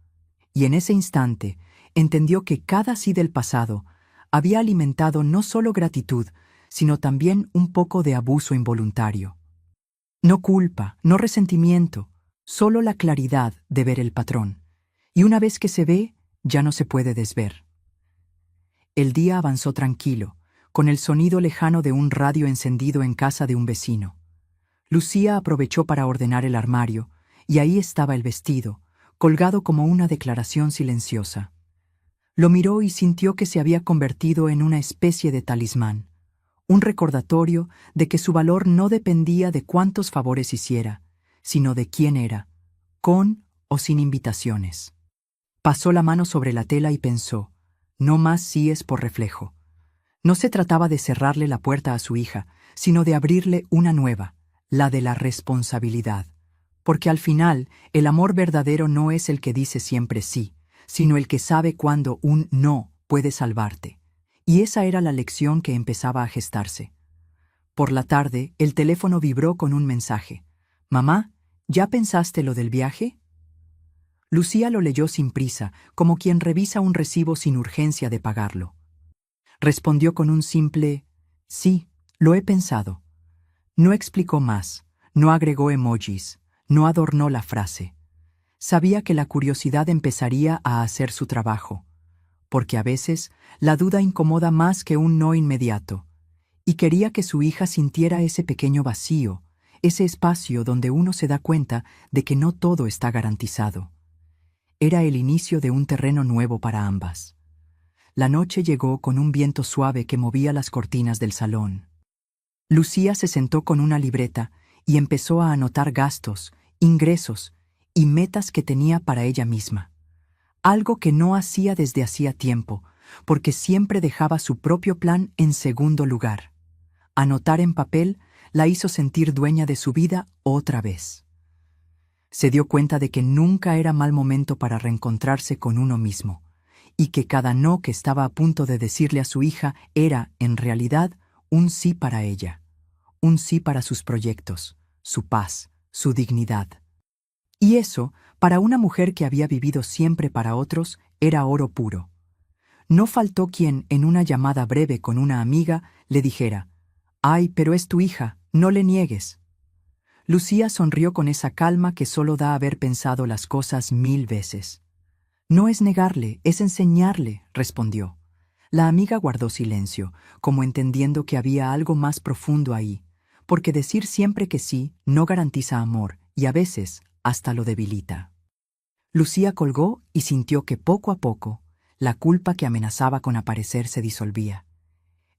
y en ese instante entendió que cada sí del pasado había alimentado no solo gratitud, sino también un poco de abuso involuntario. No culpa, no resentimiento, solo la claridad de ver el patrón. Y una vez que se ve, ya no se puede desver. El día avanzó tranquilo, con el sonido lejano de un radio encendido en casa de un vecino. Lucía aprovechó para ordenar el armario, y ahí estaba el vestido, colgado como una declaración silenciosa. Lo miró y sintió que se había convertido en una especie de talismán, un recordatorio de que su valor no dependía de cuántos favores hiciera, sino de quién era, con o sin invitaciones. Pasó la mano sobre la tela y pensó, no más síes por reflejo. No se trataba de cerrarle la puerta a su hija, sino de abrirle una nueva, la de la responsabilidad. Porque al final, el amor verdadero no es el que dice siempre sí, sino el que sabe cuándo un no puede salvarte. Y esa era la lección que empezaba a gestarse. Por la tarde, el teléfono vibró con un mensaje. «Mamá, ¿ya pensaste lo del viaje?» Lucía lo leyó sin prisa, como quien revisa un recibo sin urgencia de pagarlo. Respondió con un simple «Sí, lo he pensado». No explicó más, no agregó emojis, no adornó la frase. Sabía que la curiosidad empezaría a hacer su trabajo, porque a veces la duda incomoda más que un no inmediato, y quería que su hija sintiera ese pequeño vacío, ese espacio donde uno se da cuenta de que no todo está garantizado. Era el inicio de un terreno nuevo para ambas. La noche llegó con un viento suave que movía las cortinas del salón. Lucía se sentó con una libreta y empezó a anotar gastos, ingresos y metas que tenía para ella misma. Algo que no hacía desde hacía tiempo, porque siempre dejaba su propio plan en segundo lugar. Anotar en papel la hizo sentir dueña de su vida otra vez. Se dio cuenta de que nunca era mal momento para reencontrarse con uno mismo, y que cada no que estaba a punto de decirle a su hija era, en realidad, un sí para ella, un sí para sus proyectos, su paz, su dignidad. Y eso, para una mujer que había vivido siempre para otros, era oro puro. No faltó quien, en una llamada breve con una amiga, le dijera, «Ay, pero es tu hija, no le niegues». Lucía sonrió con esa calma que solo da haber pensado las cosas 1000 veces. «No es negarle, es enseñarle», respondió. La amiga guardó silencio, como entendiendo que había algo más profundo ahí, porque decir siempre que sí no garantiza amor, y a veces hasta lo debilita. Lucía colgó y sintió que poco a poco la culpa que amenazaba con aparecer se disolvía.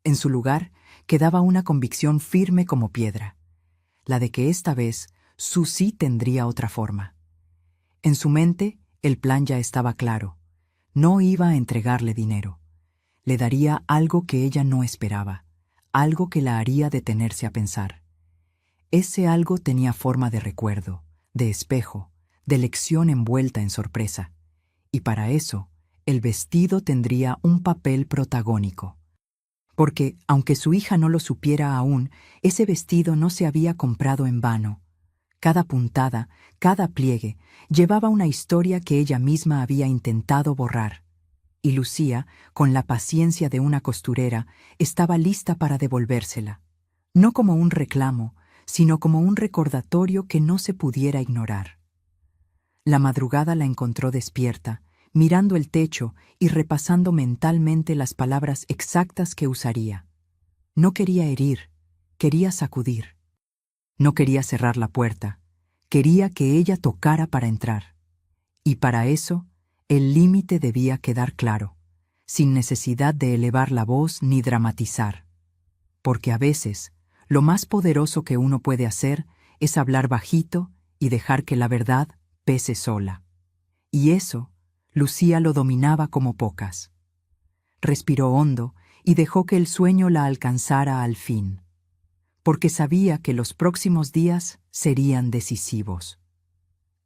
En su lugar quedaba una convicción firme como piedra, la de que esta vez su sí tendría otra forma. En su mente el plan ya estaba claro. No iba a entregarle dinero. Le daría algo que ella no esperaba, algo que la haría detenerse a pensar. Ese algo tenía forma de recuerdo, de espejo, de lección envuelta en sorpresa. Y para eso, el vestido tendría un papel protagónico. Porque, aunque su hija no lo supiera aún, ese vestido no se había comprado en vano. Cada puntada, cada pliegue, llevaba una historia que ella misma había intentado borrar. Y Lucía, con la paciencia de una costurera, estaba lista para devolvérsela. No como un reclamo, sino como un recordatorio que no se pudiera ignorar. La madrugada la encontró despierta, mirando el techo y repasando mentalmente las palabras exactas que usaría. No quería herir, quería sacudir. No quería cerrar la puerta, quería que ella tocara para entrar. Y para eso, el límite debía quedar claro, sin necesidad de elevar la voz ni dramatizar. Porque a veces, lo más poderoso que uno puede hacer es hablar bajito y dejar que la verdad pese sola. Y eso, Lucía lo dominaba como pocas. Respiró hondo y dejó que el sueño la alcanzara al fin, porque sabía que los próximos días serían decisivos.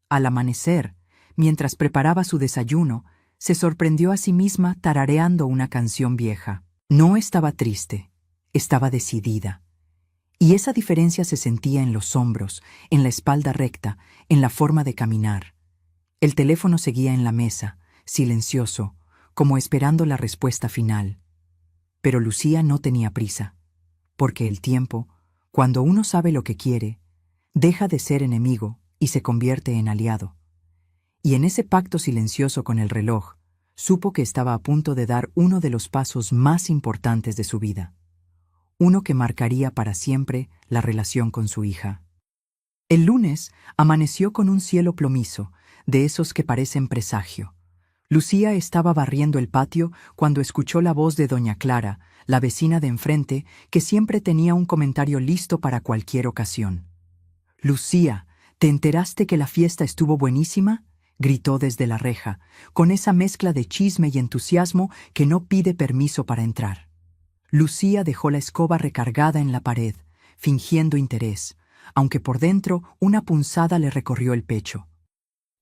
Al amanecer, mientras preparaba su desayuno, se sorprendió a sí misma tarareando una canción vieja. No estaba triste, estaba decidida. Y esa diferencia se sentía en los hombros, en la espalda recta, en la forma de caminar. El teléfono seguía en la mesa, silencioso, como esperando la respuesta final. Pero Lucía no tenía prisa, porque el tiempo, cuando uno sabe lo que quiere, deja de ser enemigo y se convierte en aliado. Y en ese pacto silencioso con el reloj, supo que estaba a punto de dar uno de los pasos más importantes de su vida, uno que marcaría para siempre la relación con su hija. El lunes amaneció con un cielo plomizo, de esos que parecen presagio. Lucía estaba barriendo el patio cuando escuchó la voz de doña Clara, la vecina de enfrente, que siempre tenía un comentario listo para cualquier ocasión. «Lucía, ¿te enteraste que la fiesta estuvo buenísima?», gritó desde la reja, con esa mezcla de chisme y entusiasmo que no pide permiso para entrar. Lucía dejó la escoba recargada en la pared, fingiendo interés, aunque por dentro una punzada le recorrió el pecho.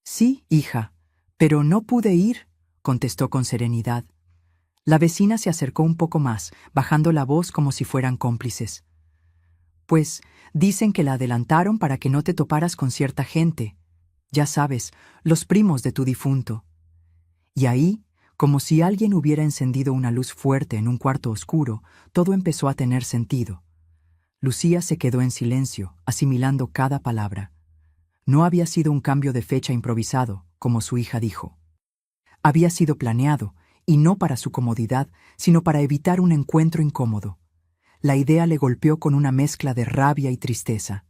«Sí, hija, pero no pude ir», contestó con serenidad. La vecina se acercó un poco más, bajando la voz como si fueran cómplices. «Pues dicen que la adelantaron para que no te toparas con cierta gente. Ya sabes, los primos de tu difunto». Y ahí, como si alguien hubiera encendido una luz fuerte en un cuarto oscuro, todo empezó a tener sentido. Lucía se quedó en silencio, asimilando cada palabra. No había sido un cambio de fecha improvisado, como su hija dijo. Había sido planeado, y no para su comodidad, sino para evitar un encuentro incómodo. La idea le golpeó con una mezcla de rabia y tristeza.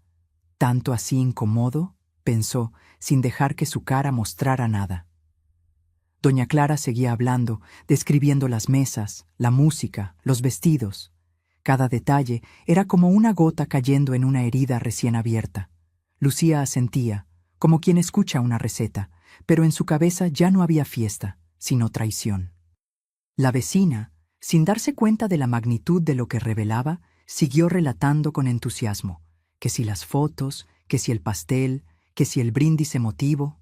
¿Tanto así incómodo?, pensó, sin dejar que su cara mostrara nada. Doña Clara seguía hablando, describiendo las mesas, la música, los vestidos. Cada detalle era como una gota cayendo en una herida recién abierta. Lucía asentía, como quien escucha una receta, pero en su cabeza ya no había fiesta, sino traición. La vecina, sin darse cuenta de la magnitud de lo que revelaba, siguió relatando con entusiasmo, que si las fotos, que si el pastel, que si el brindis emotivo.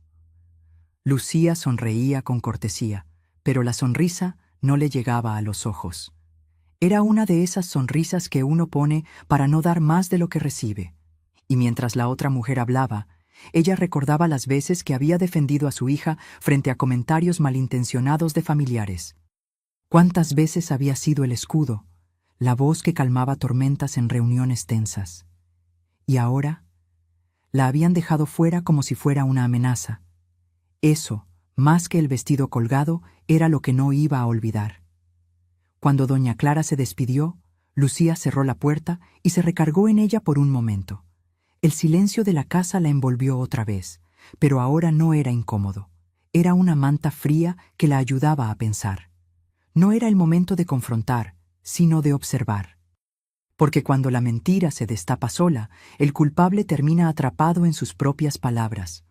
Lucía sonreía con cortesía, pero la sonrisa no le llegaba a los ojos. Era una de esas sonrisas que uno pone para no dar más de lo que recibe. Y mientras la otra mujer hablaba, ella recordaba las veces que había defendido a su hija frente a comentarios malintencionados de familiares. Cuántas veces había sido el escudo, la voz que calmaba tormentas en reuniones tensas. Y ahora, la habían dejado fuera como si fuera una amenaza. Eso, más que el vestido colgado, era lo que no iba a olvidar. Cuando doña Clara se despidió, Lucía cerró la puerta y se recargó en ella por un momento. El silencio de la casa la envolvió otra vez, pero ahora no era incómodo. Era una manta fría que la ayudaba a pensar. No era el momento de confrontar, sino de observar. Porque cuando la mentira se destapa sola, el culpable termina atrapado en sus propias palabras.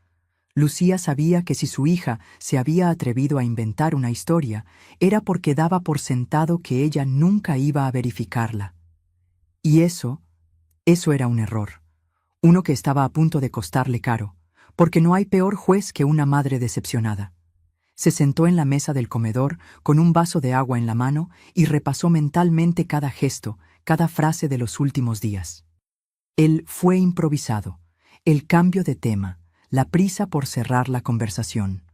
Lucía sabía que si su hija se había atrevido a inventar una historia, era porque daba por sentado que ella nunca iba a verificarla. Y eso era un error. Uno que estaba a punto de costarle caro, porque no hay peor juez que una madre decepcionada. Se sentó en la mesa del comedor con un vaso de agua en la mano y repasó mentalmente cada gesto, cada frase de los últimos días. Él fue improvisado, el cambio de tema, la prisa por cerrar la conversación.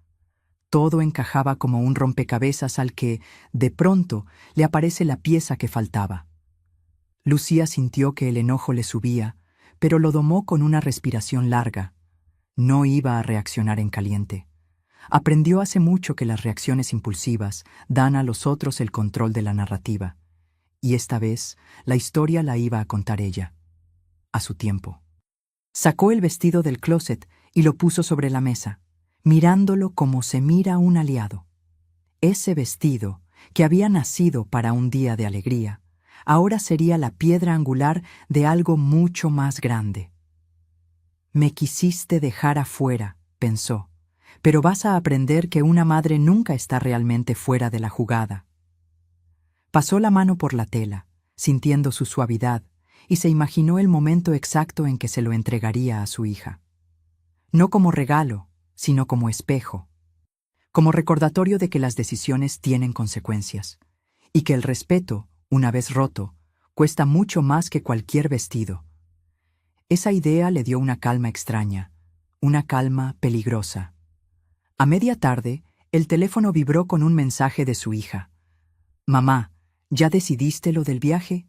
Todo encajaba como un rompecabezas al que, de pronto, le aparece la pieza que faltaba. Lucía sintió que el enojo le subía, pero lo domó con una respiración larga. No iba a reaccionar en caliente. Aprendió hace mucho que las reacciones impulsivas dan a los otros el control de la narrativa, y esta vez la historia la iba a contar ella, a su tiempo. Sacó el vestido del closet y lo puso sobre la mesa, mirándolo como se mira un aliado. Ese vestido, que había nacido para un día de alegría, ahora sería la piedra angular de algo mucho más grande. Me quisiste dejar afuera, pensó, pero vas a aprender que una madre nunca está realmente fuera de la jugada. Pasó la mano por la tela, sintiendo su suavidad, y se imaginó el momento exacto en que se lo entregaría a su hija. No como regalo, sino como espejo, como recordatorio de que las decisiones tienen consecuencias, y que el respeto, una vez roto, cuesta mucho más que cualquier vestido. Esa idea le dio una calma extraña, una calma peligrosa. A media tarde, el teléfono vibró con un mensaje de su hija. «Mamá, ¿ya decidiste lo del viaje?»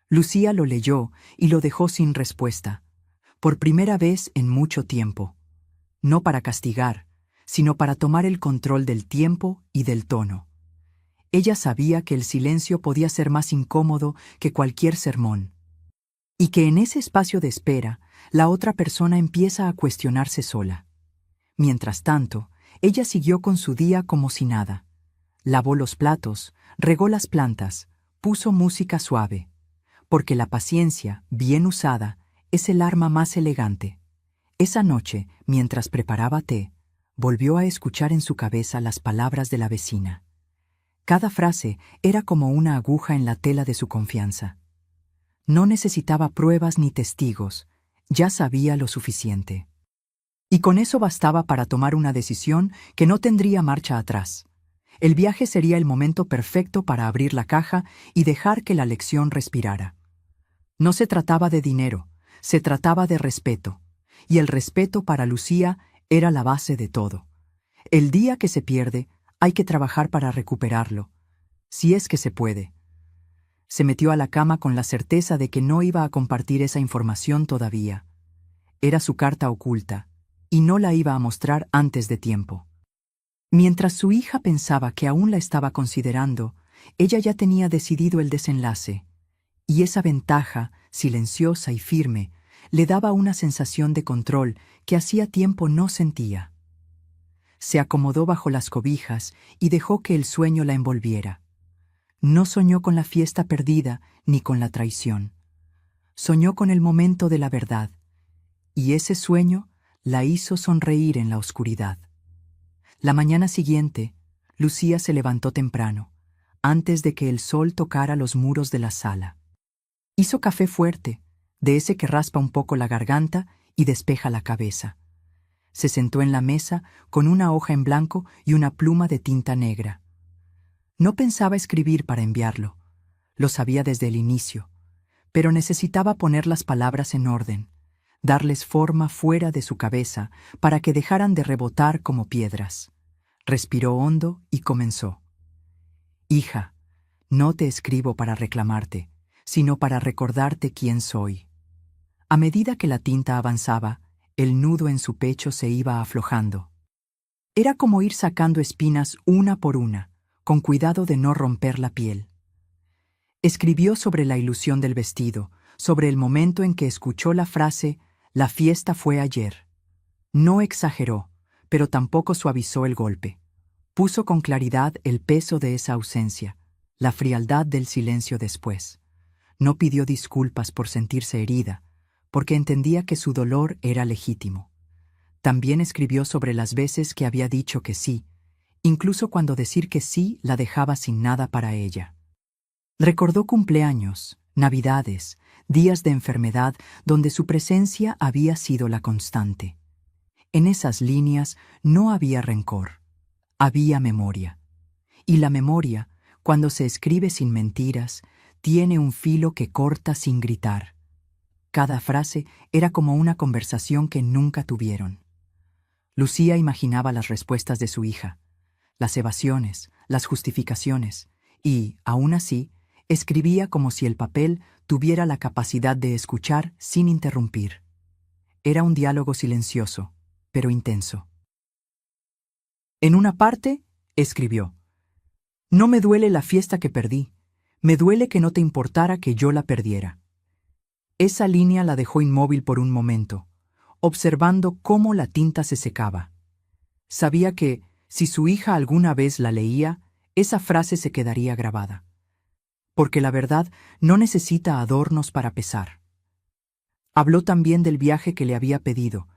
Lucía lo leyó y lo dejó sin respuesta, por primera vez en mucho tiempo. No para castigar, sino para tomar el control del tiempo y del tono. Ella sabía que el silencio podía ser más incómodo que cualquier sermón, y que en ese espacio de espera, la otra persona empieza a cuestionarse sola. Mientras tanto, ella siguió con su día como si nada. Lavó los platos, regó las plantas, puso música suave, porque la paciencia, bien usada, es el arma más elegante. Esa noche, mientras preparaba té, volvió a escuchar en su cabeza las palabras de la vecina. Cada frase era como una aguja en la tela de su confianza. No necesitaba pruebas ni testigos, ya sabía lo suficiente. Y con eso bastaba para tomar una decisión que no tendría marcha atrás. El viaje sería el momento perfecto para abrir la caja y dejar que la lección respirara. No se trataba de dinero, se trataba de respeto, y el respeto para Lucía era la base de todo. El día que se pierde, hay que trabajar para recuperarlo, si es que se puede. Se metió a la cama con la certeza de que no iba a compartir esa información todavía. Era su carta oculta, y no la iba a mostrar antes de tiempo. Mientras su hija pensaba que aún la estaba considerando, ella ya tenía decidido el desenlace, y esa ventaja, silenciosa y firme, le daba una sensación de control que hacía tiempo no sentía. Se acomodó bajo las cobijas y dejó que el sueño la envolviera. No soñó con la fiesta perdida ni con la traición. Soñó con el momento de la verdad, y ese sueño la hizo sonreír en la oscuridad. La mañana siguiente, Lucía se levantó temprano, antes de que el sol tocara los muros de la sala. Hizo café fuerte, de ese que raspa un poco la garganta y despeja la cabeza. Se sentó en la mesa con una hoja en blanco y una pluma de tinta negra. No pensaba escribir para enviarlo, lo sabía desde el inicio, pero necesitaba poner las palabras en orden, darles forma fuera de su cabeza para que dejaran de rebotar como piedras. Respiró hondo y comenzó. «Hija, no te escribo para reclamarte, sino para recordarte quién soy». A medida que la tinta avanzaba, el nudo en su pecho se iba aflojando. Era como ir sacando espinas una por una, con cuidado de no romper la piel. Escribió sobre la ilusión del vestido, sobre el momento en que escuchó la frase «La fiesta fue ayer». No exageró, pero tampoco suavizó el golpe. Puso con claridad el peso de esa ausencia, la frialdad del silencio después. No pidió disculpas por sentirse herida, porque entendía que su dolor era legítimo. También escribió sobre las veces que había dicho que sí, incluso cuando decir que sí la dejaba sin nada para ella. Recordó cumpleaños, navidades, días de enfermedad donde su presencia había sido la constante. En esas líneas no había rencor, había memoria. Y la memoria, cuando se escribe sin mentiras, tiene un filo que corta sin gritar. Cada frase era como una conversación que nunca tuvieron. Lucía imaginaba las respuestas de su hija, las evasiones, las justificaciones, y, aún así, escribía como si el papel tuviera la capacidad de escuchar sin interrumpir. Era un diálogo silencioso, pero intenso. En una parte, escribió: «No me duele la fiesta que perdí, me duele que no te importara que yo la perdiera». Esa línea la dejó inmóvil por un momento, observando cómo la tinta se secaba. Sabía que, si su hija alguna vez la leía, esa frase se quedaría grabada. Porque la verdad no necesita adornos para pesar. Habló también del viaje que le había pedido,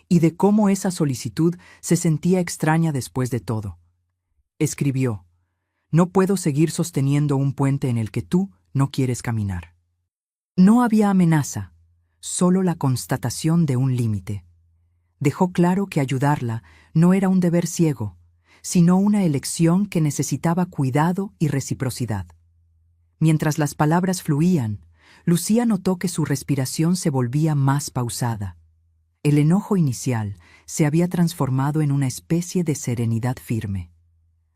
y de cómo esa solicitud se sentía extraña después de todo. Escribió: «No puedo seguir sosteniendo un puente en el que tú no quieres caminar». No había amenaza, solo la constatación de un límite. Dejó claro que ayudarla no era un deber ciego, sino una elección que necesitaba cuidado y reciprocidad. Mientras las palabras fluían, Lucía notó que su respiración se volvía más pausada. El enojo inicial se había transformado en una especie de serenidad firme,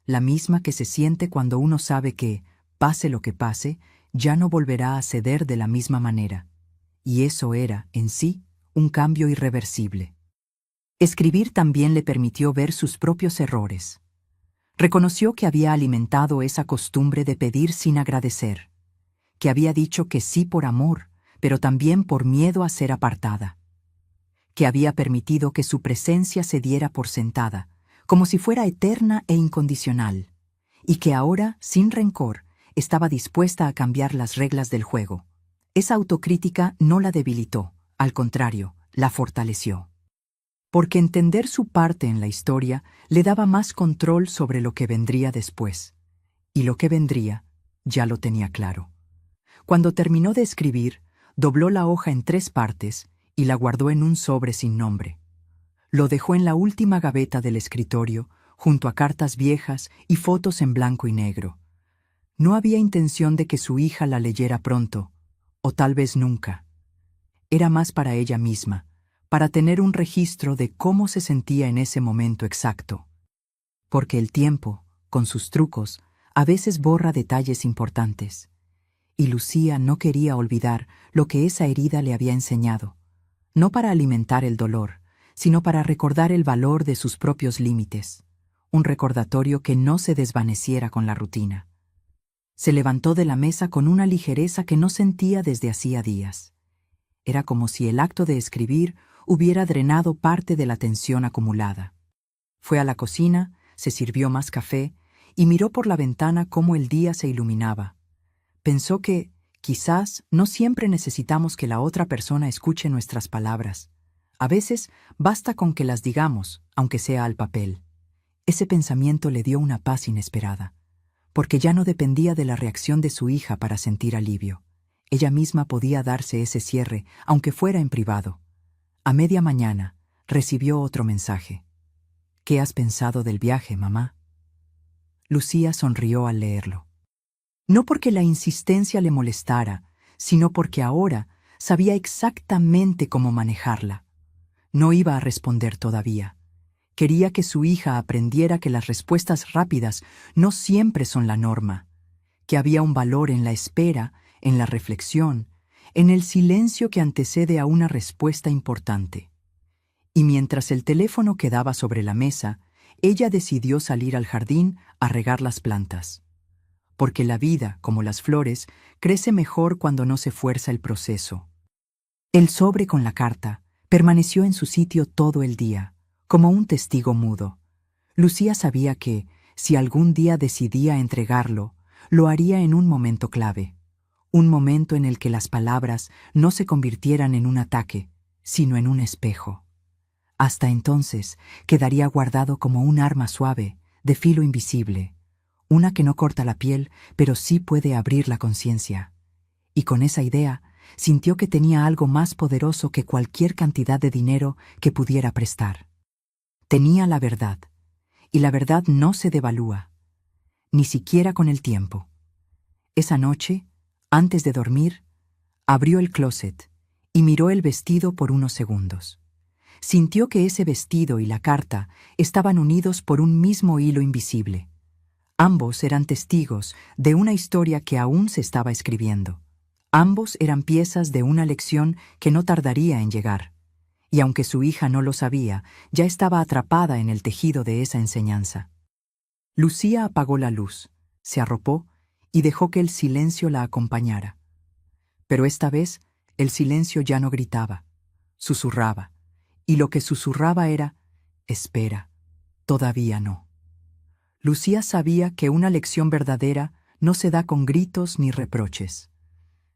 la misma que se siente cuando uno sabe que, pase lo que pase, ya no volverá a ceder de la misma manera. Y eso era, en sí, un cambio irreversible. Escribir también le permitió ver sus propios errores. Reconoció que había alimentado esa costumbre de pedir sin agradecer, que había dicho que sí por amor, pero también por miedo a ser apartada, que había permitido que su presencia se diera por sentada, como si fuera eterna e incondicional, y que ahora, sin rencor, estaba dispuesta a cambiar las reglas del juego. Esa autocrítica no la debilitó, al contrario, la fortaleció. Porque entender su parte en la historia le daba más control sobre lo que vendría después. Y lo que vendría, ya lo tenía claro. Cuando terminó de escribir, dobló la hoja en 3 partes y la guardó en un sobre sin nombre. Lo dejó en la última gaveta del escritorio, junto a cartas viejas y fotos en blanco y negro. No había intención de que su hija la leyera pronto, o tal vez nunca. Era más para ella misma, para tener un registro de cómo se sentía en ese momento exacto. Porque el tiempo, con sus trucos, a veces borra detalles importantes. Y Lucía no quería olvidar lo que esa herida le había enseñado, no para alimentar el dolor, sino para recordar el valor de sus propios límites, un recordatorio que no se desvaneciera con la rutina. Se levantó de la mesa con una ligereza que no sentía desde hacía días. Era como si el acto de escribir hubiera drenado parte de la tensión acumulada. Fue a la cocina, se sirvió más café y miró por la ventana cómo el día se iluminaba. Pensó que, quizás, no siempre necesitamos que la otra persona escuche nuestras palabras. A veces basta con que las digamos, aunque sea al papel. Ese pensamiento le dio una paz inesperada, porque ya no dependía de la reacción de su hija para sentir alivio. Ella misma podía darse ese cierre, aunque fuera en privado. A media mañana, recibió otro mensaje. «¿Qué has pensado del viaje, mamá?». Lucía sonrió al leerlo. No porque la insistencia le molestara, sino porque ahora sabía exactamente cómo manejarla. No iba a responder todavía. Quería que su hija aprendiera que las respuestas rápidas no siempre son la norma, que había un valor en la espera, en la reflexión, en el silencio que antecede a una respuesta importante. Y mientras el teléfono quedaba sobre la mesa, ella decidió salir al jardín a regar las plantas. Porque la vida, como las flores, crece mejor cuando no se fuerza el proceso. El sobre con la carta permaneció en su sitio todo el día, como un testigo mudo. Lucía sabía que, si algún día decidía entregarlo, lo haría en un momento clave, un momento en el que las palabras no se convirtieran en un ataque, sino en un espejo. Hasta entonces quedaría guardado como un arma suave, de filo invisible, una que no corta la piel, pero sí puede abrir la conciencia. Y con esa idea, sintió que tenía algo más poderoso que cualquier cantidad de dinero que pudiera prestar. Tenía la verdad, y la verdad no se devalúa, ni siquiera con el tiempo. Esa noche, antes de dormir, abrió el closet y miró el vestido por unos segundos. Sintió que ese vestido y la carta estaban unidos por un mismo hilo invisible. Ambos eran testigos de una historia que aún se estaba escribiendo. Ambos eran piezas de una lección que no tardaría en llegar. y aunque su hija no lo sabía, ya estaba atrapada en el tejido de esa enseñanza. Lucía apagó la luz, se arropó y dejó que el silencio la acompañara. Pero esta vez, el silencio ya no gritaba, susurraba, y lo que susurraba era: espera, todavía no. Lucía sabía que una lección verdadera no se da con gritos ni reproches.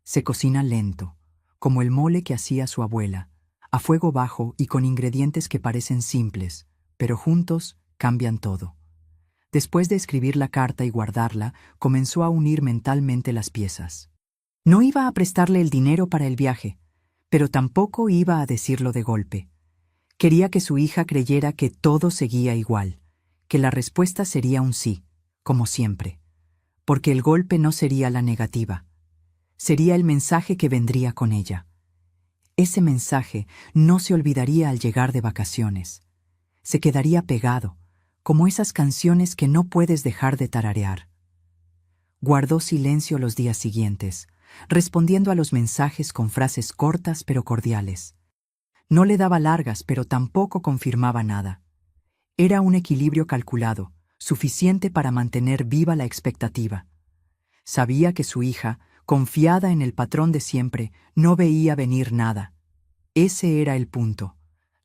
Se cocina lento, como el mole que hacía su abuela, a fuego bajo y con ingredientes que parecen simples, pero juntos cambian todo. Después de escribir la carta y guardarla, comenzó a unir mentalmente las piezas. No iba a prestarle el dinero para el viaje, pero tampoco iba a decirlo de golpe. Quería que su hija creyera que todo seguía igual, que la respuesta sería un sí, como siempre, porque el golpe no sería la negativa, sería el mensaje que vendría con ella. Ese mensaje no se olvidaría al llegar de vacaciones. Se quedaría pegado, como esas canciones que no puedes dejar de tararear. Guardó silencio los días siguientes, respondiendo a los mensajes con frases cortas pero cordiales. No le daba largas, pero tampoco confirmaba nada. Era un equilibrio calculado, suficiente para mantener viva la expectativa. Sabía que su hija, confiada en el patrón de siempre, no veía venir nada. Ese era el punto.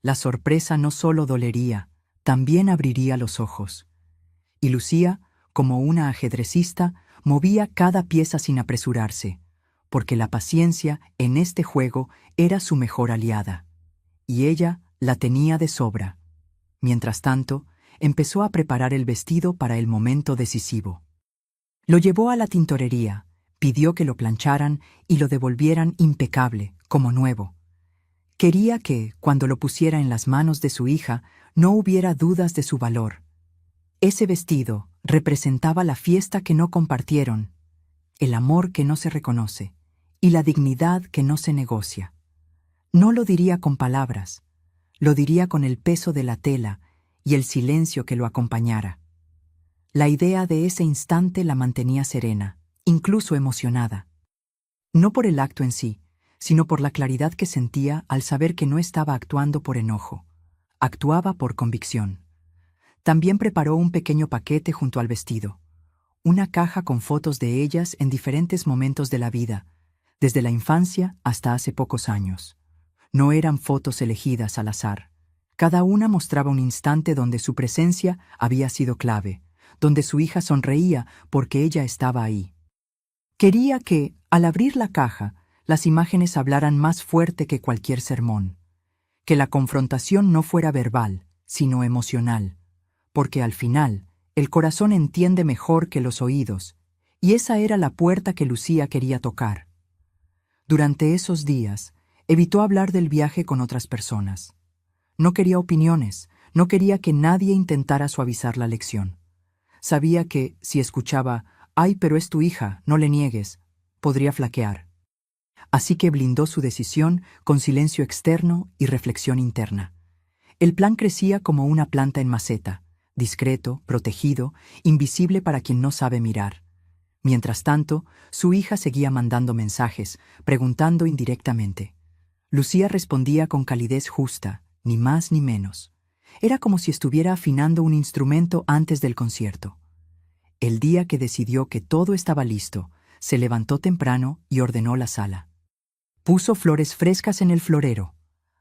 La sorpresa no solo dolería, también abriría los ojos. Y Lucía, como una ajedrecista, movía cada pieza sin apresurarse, porque la paciencia en este juego era su mejor aliada. Y ella la tenía de sobra. Mientras tanto, empezó a preparar el vestido para el momento decisivo. Lo llevó a la tintorería, pidió que lo plancharan y lo devolvieran impecable, como nuevo. Quería que, cuando lo pusiera en las manos de su hija, no hubiera dudas de su valor. Ese vestido representaba la fiesta que no compartieron, el amor que no se reconoce y la dignidad que no se negocia. No lo diría con palabras, lo diría con el peso de la tela y el silencio que lo acompañara. La idea de ese instante la mantenía serena, incluso emocionada. No por el acto en sí, sino por la claridad que sentía al saber que no estaba actuando por enojo, actuaba por convicción. También preparó un pequeño paquete junto al vestido, una caja con fotos de ellas en diferentes momentos de la vida, desde la infancia hasta hace pocos años. No eran fotos elegidas al azar. Cada una mostraba un instante donde su presencia había sido clave, donde su hija sonreía porque ella estaba ahí. Quería que, al abrir la caja, las imágenes hablaran más fuerte que cualquier sermón, que la confrontación no fuera verbal, sino emocional, porque al final, el corazón entiende mejor que los oídos, y esa era la puerta que Lucía quería tocar. Durante esos días, evitó hablar del viaje con otras personas. No quería opiniones, no quería que nadie intentara suavizar la lección. Sabía que, si escuchaba, «Ay, pero es tu hija, no le niegues», podría flaquear. Así que blindó su decisión con silencio externo y reflexión interna. El plan crecía como una planta en maceta, discreto, protegido, invisible para quien no sabe mirar. Mientras tanto, su hija seguía mandando mensajes, preguntando indirectamente. Lucía respondía con calidez justa, ni más ni menos. Era como si estuviera afinando un instrumento antes del concierto. El día que decidió que todo estaba listo, se levantó temprano y ordenó la sala. Puso flores frescas en el florero.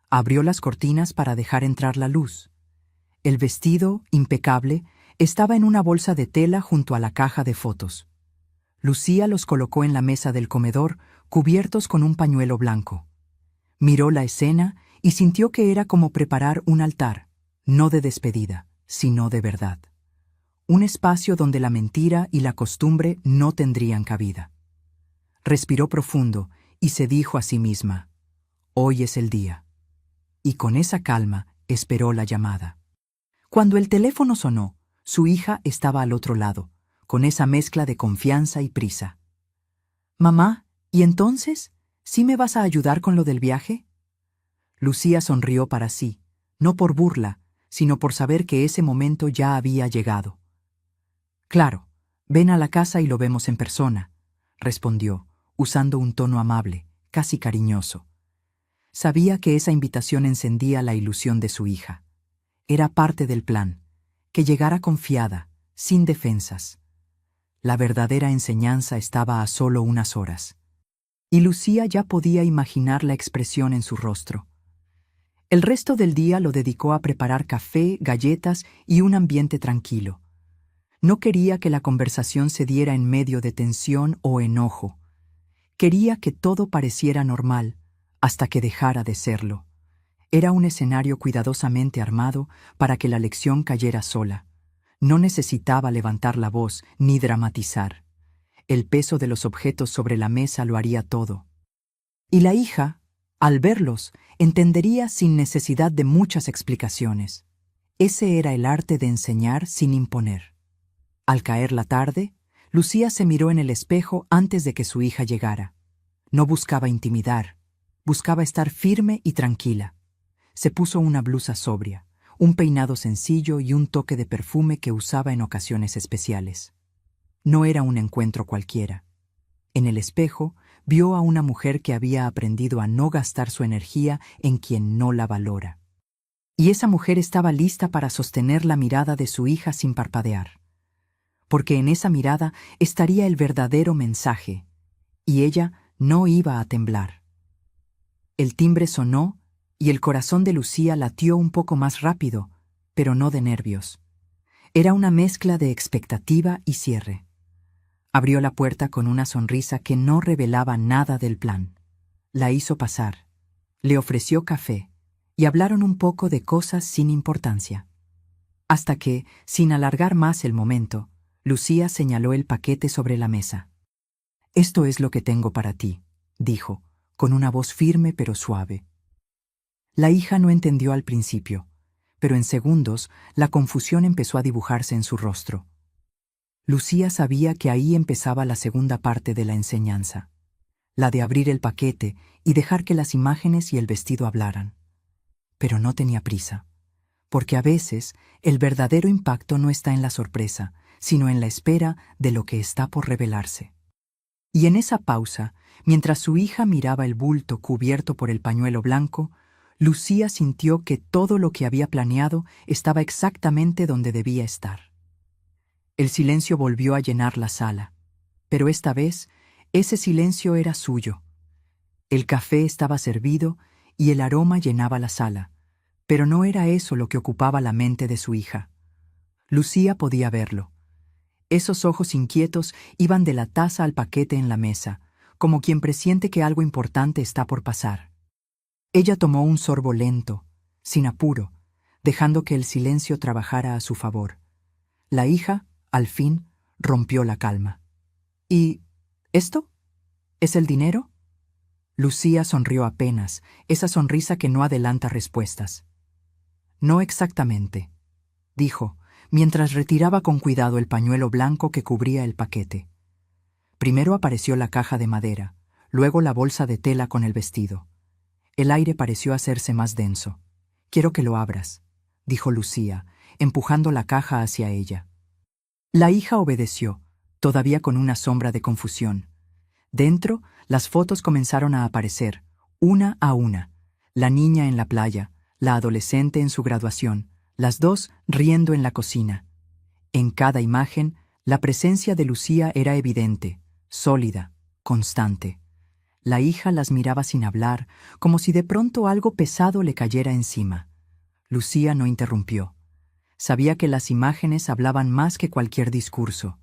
Abrió las cortinas para dejar entrar la luz. El vestido, impecable, estaba en una bolsa de tela junto a la caja de fotos. Lucía los colocó en la mesa del comedor, cubiertos con un pañuelo blanco. Miró la escena y sintió que era como preparar un altar, no de despedida, sino de verdad. Un espacio donde la mentira y la costumbre no tendrían cabida. Respiró profundo y se dijo a sí misma: «Hoy es el día». Y con esa calma esperó la llamada. Cuando el teléfono sonó, su hija estaba al otro lado, con esa mezcla de confianza y prisa. «Mamá, ¿y entonces? ¿Sí me vas a ayudar con lo del viaje?» Lucía sonrió para sí, no por burla, sino por saber que ese momento ya había llegado. «Claro, ven a la casa y lo vemos en persona», respondió, usando un tono amable, casi cariñoso. Sabía que esa invitación encendía la ilusión de su hija. Era parte del plan, que llegara confiada, sin defensas. La verdadera enseñanza estaba a solo unas horas. Y Lucía ya podía imaginar la expresión en su rostro. El resto del día lo dedicó a preparar café, galletas y un ambiente tranquilo. No quería que la conversación se diera en medio de tensión o enojo. Quería que todo pareciera normal, hasta que dejara de serlo. Era un escenario cuidadosamente armado para que la lección cayera sola. No necesitaba levantar la voz ni dramatizar. El peso de los objetos sobre la mesa lo haría todo. Y la hija, al verlos, entendería sin necesidad de muchas explicaciones. Ese era el arte de enseñar sin imponer. Al caer la tarde, Lucía se miró en el espejo antes de que su hija llegara. No buscaba intimidar, buscaba estar firme y tranquila. Se puso una blusa sobria, un peinado sencillo y un toque de perfume que usaba en ocasiones especiales. No era un encuentro cualquiera. En el espejo, vio a una mujer que había aprendido a no gastar su energía en quien no la valora. Y esa mujer estaba lista para sostener la mirada de su hija sin parpadear. Porque en esa mirada estaría el verdadero mensaje, y ella no iba a temblar. El timbre sonó y el corazón de Lucía latió un poco más rápido, pero no de nervios. Era una mezcla de expectativa y cierre. Abrió la puerta con una sonrisa que no revelaba nada del plan. La hizo pasar, le ofreció café y hablaron un poco de cosas sin importancia. Hasta que, sin alargar más el momento, Lucía señaló el paquete sobre la mesa. «Esto es lo que tengo para ti», dijo, con una voz firme pero suave. La hija no entendió al principio, pero en segundos la confusión empezó a dibujarse en su rostro. Lucía sabía que ahí empezaba la segunda parte de la enseñanza, la de abrir el paquete y dejar que las imágenes y el vestido hablaran. Pero no tenía prisa, porque a veces el verdadero impacto no está en la sorpresa, sino en la espera de lo que está por revelarse. Y en esa pausa, mientras su hija miraba el bulto cubierto por el pañuelo blanco, Lucía sintió que todo lo que había planeado estaba exactamente donde debía estar. El silencio volvió a llenar la sala, pero esta vez ese silencio era suyo. El café estaba servido y el aroma llenaba la sala, pero no era eso lo que ocupaba la mente de su hija. Lucía podía verlo. Esos ojos inquietos iban de la taza al paquete en la mesa, como quien presiente que algo importante está por pasar. Ella tomó un sorbo lento, sin apuro, dejando que el silencio trabajara a su favor. La hija, al fin, rompió la calma. «¿Y esto? ¿Es el dinero?» Lucía sonrió apenas, esa sonrisa que no adelanta respuestas. «No exactamente», dijo, mientras retiraba con cuidado el pañuelo blanco que cubría el paquete. Primero apareció la caja de madera, luego la bolsa de tela con el vestido. El aire pareció hacerse más denso. «Quiero que lo abras», dijo Lucía, empujando la caja hacia ella. La hija obedeció, todavía con una sombra de confusión. Dentro, las fotos comenzaron a aparecer, una a una. La niña en la playa, la adolescente en su graduación, las dos riendo en la cocina. En cada imagen, la presencia de Lucía era evidente, sólida, constante. La hija las miraba sin hablar, como si de pronto algo pesado le cayera encima. Lucía no interrumpió. Sabía que las imágenes hablaban más que cualquier discurso.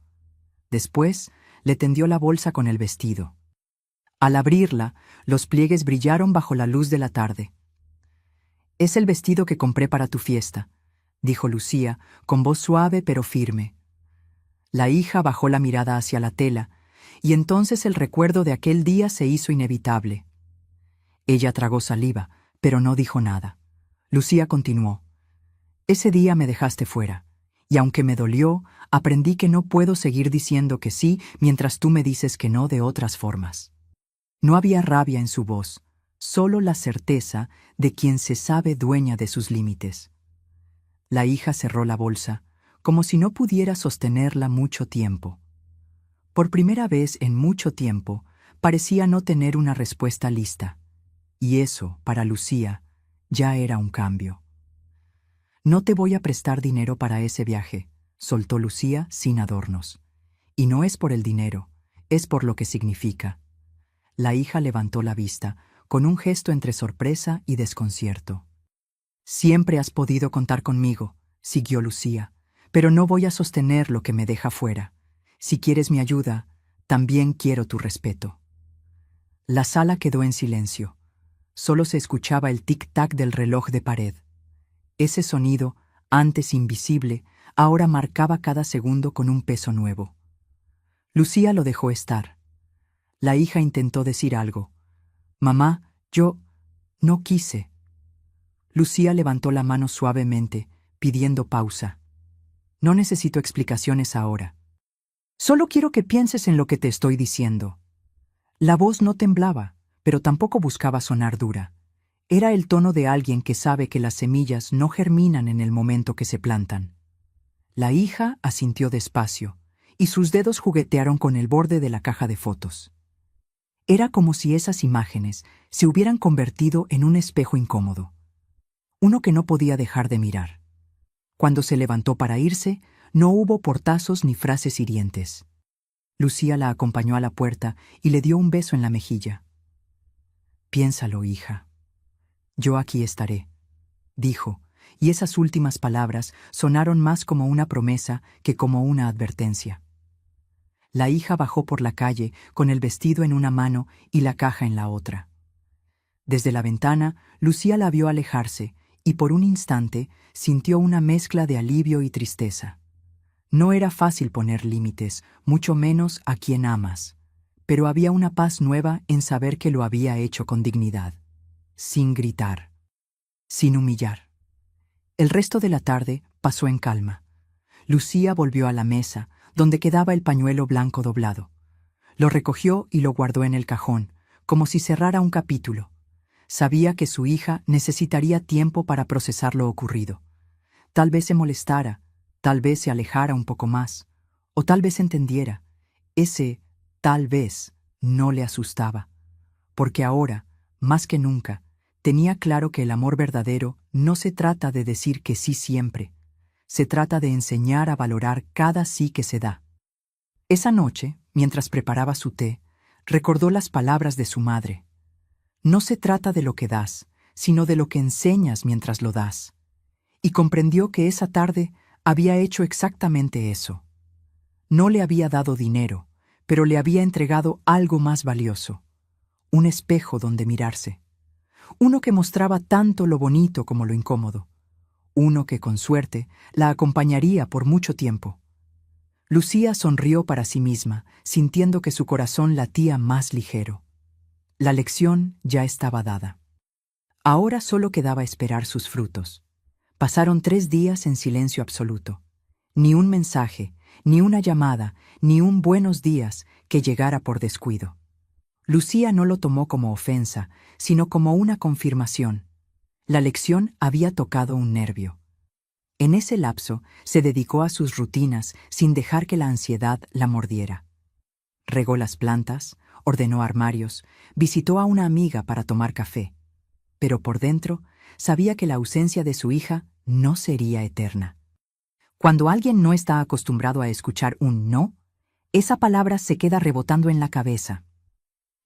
Después, le tendió la bolsa con el vestido. Al abrirla, los pliegues brillaron bajo la luz de la tarde. «Es el vestido que compré para tu fiesta», dijo Lucía, con voz suave pero firme. La hija bajó la mirada hacia la tela, y entonces el recuerdo de aquel día se hizo inevitable. Ella tragó saliva, pero no dijo nada. Lucía continuó. «Ese día me dejaste fuera, y aunque me dolió, aprendí que no puedo seguir diciendo que sí mientras tú me dices que no de otras formas». No había rabia en su voz, solo la certeza de quien se sabe dueña de sus límites. La hija cerró la bolsa, como si no pudiera sostenerla mucho tiempo. Por primera vez en mucho tiempo, parecía no tener una respuesta lista. Y eso, para Lucía, ya era un cambio. No te voy a prestar dinero para ese viaje, soltó Lucía sin adornos. Y no es por el dinero, es por lo que significa. La hija levantó la vista, con un gesto entre sorpresa y desconcierto. Siempre has podido contar conmigo, siguió Lucía, pero no voy a sostener lo que me deja fuera. Si quieres mi ayuda, también quiero tu respeto. La sala quedó en silencio. Solo se escuchaba el tic-tac del reloj de pared. Ese sonido, antes invisible, ahora marcaba cada segundo con un peso nuevo. Lucía lo dejó estar. La hija intentó decir algo. «Mamá, yo no quise». Lucía levantó la mano suavemente, pidiendo pausa. «No necesito explicaciones ahora. Solo quiero que pienses en lo que te estoy diciendo». La voz no temblaba, pero tampoco buscaba sonar dura. Era el tono de alguien que sabe que las semillas no germinan en el momento que se plantan. La hija asintió despacio, y sus dedos juguetearon con el borde de la caja de fotos. Era como si esas imágenes se hubieran convertido en un espejo incómodo, uno que no podía dejar de mirar. Cuando se levantó para irse, no hubo portazos ni frases hirientes. Lucía la acompañó a la puerta y le dio un beso en la mejilla. «Piénsalo, hija. Yo aquí estaré», dijo, y esas últimas palabras sonaron más como una promesa que como una advertencia. La hija bajó por la calle con el vestido en una mano y la caja en la otra. Desde la ventana, Lucía la vio alejarse y por un instante sintió una mezcla de alivio y tristeza. No era fácil poner límites, mucho menos a quien amas, pero había una paz nueva en saber que lo había hecho con dignidad, sin gritar, sin humillar. El resto de la tarde pasó en calma. Lucía volvió a la mesa, donde quedaba el pañuelo blanco doblado. Lo recogió y lo guardó en el cajón, como si cerrara un capítulo. Sabía que su hija necesitaría tiempo para procesar lo ocurrido. Tal vez se molestara, tal vez se alejara un poco más, o tal vez entendiera. Ese tal vez no le asustaba, porque ahora, más que nunca, tenía claro que el amor verdadero no se trata de decir que sí siempre, se trata de enseñar a valorar cada sí que se da. Esa noche, mientras preparaba su té, recordó las palabras de su madre. No se trata de lo que das, sino de lo que enseñas mientras lo das. Y comprendió que esa tarde había hecho exactamente eso. No le había dado dinero, pero le había entregado algo más valioso, un espejo donde mirarse, uno que mostraba tanto lo bonito como lo incómodo, uno que, con suerte, la acompañaría por mucho tiempo. Lucía sonrió para sí misma, sintiendo que su corazón latía más ligero. La lección ya estaba dada. Ahora solo quedaba esperar sus frutos. Pasaron 3 días en silencio absoluto. Ni un mensaje, ni una llamada, ni un buenos días que llegara por descuido. Lucía no lo tomó como ofensa, sino como una confirmación. La lección había tocado un nervio. En ese lapso se dedicó a sus rutinas sin dejar que la ansiedad la mordiera. Regó las plantas, ordenó armarios, visitó a una amiga para tomar café. Pero por dentro sabía que la ausencia de su hija no sería eterna. Cuando alguien no está acostumbrado a escuchar un no, esa palabra se queda rebotando en la cabeza.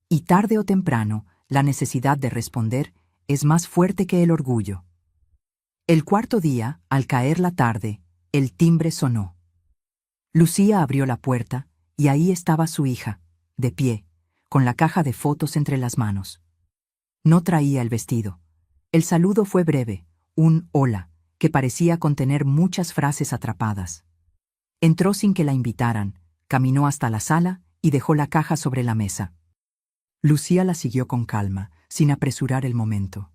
Y tarde o temprano, la necesidad de responder es más fuerte que el orgullo. El cuarto día, al caer la tarde, el timbre sonó. Lucía abrió la puerta y ahí estaba su hija, de pie, con la caja de fotos entre las manos. No traía el vestido. El saludo fue breve, un hola, que parecía contener muchas frases atrapadas. Entró sin que la invitaran, caminó hasta la sala y dejó la caja sobre la mesa. Lucía la siguió con calma, sin apresurar el momento.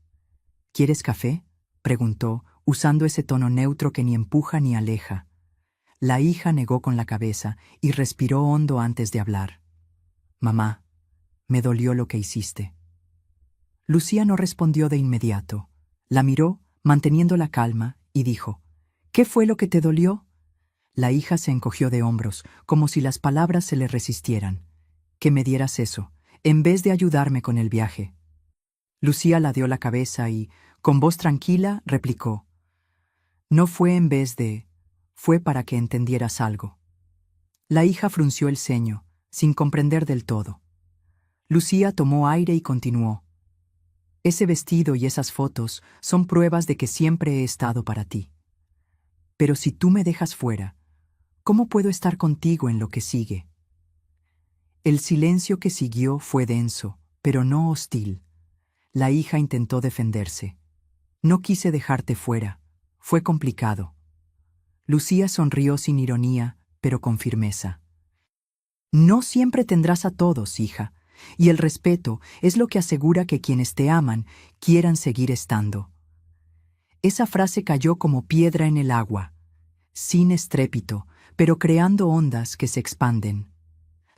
«¿Quieres café?», preguntó, usando ese tono neutro que ni empuja ni aleja. La hija negó con la cabeza y respiró hondo antes de hablar. «Mamá, me dolió lo que hiciste». Lucía no respondió de inmediato. La miró, manteniendo la calma, y dijo: «¿Qué fue lo que te dolió?». La hija se encogió de hombros, como si las palabras se le resistieran. «Que me dieras eso, en vez de ayudarme con el viaje». Lucía ladeó la cabeza y, con voz tranquila, replicó: «No fue en vez de, fue para que entendieras algo». La hija frunció el ceño, sin comprender del todo. Lucía tomó aire y continuó: «Ese vestido y esas fotos son pruebas de que siempre he estado para ti. Pero si tú me dejas fuera, ¿cómo puedo estar contigo en lo que sigue?». El silencio que siguió fue denso, pero no hostil. La hija intentó defenderse. «No quise dejarte fuera. Fue complicado». Lucía sonrió sin ironía, pero con firmeza. «No siempre tendrás a todos, hija, y el respeto es lo que asegura que quienes te aman quieran seguir estando». Esa frase cayó como piedra en el agua, sin estrépito, pero creando ondas que se expanden.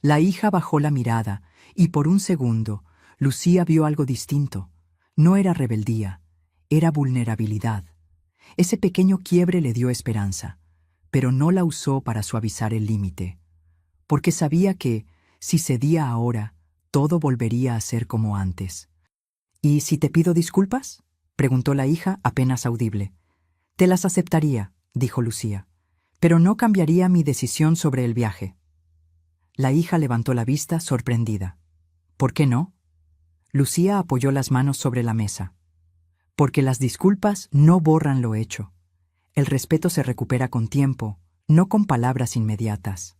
La hija bajó la mirada, y por un segundo, Lucía vio algo distinto. No era rebeldía, era vulnerabilidad. Ese pequeño quiebre le dio esperanza, pero no la usó para suavizar el límite, porque sabía que, si cedía ahora, todo volvería a ser como antes. «¿Y si te pido disculpas?», preguntó la hija apenas audible. «Te las aceptaría», dijo Lucía, «pero no cambiaría mi decisión sobre el viaje». La hija levantó la vista sorprendida. «¿Por qué no?». Lucía apoyó las manos sobre la mesa. «Porque las disculpas no borran lo hecho. El respeto se recupera con tiempo, no con palabras inmediatas».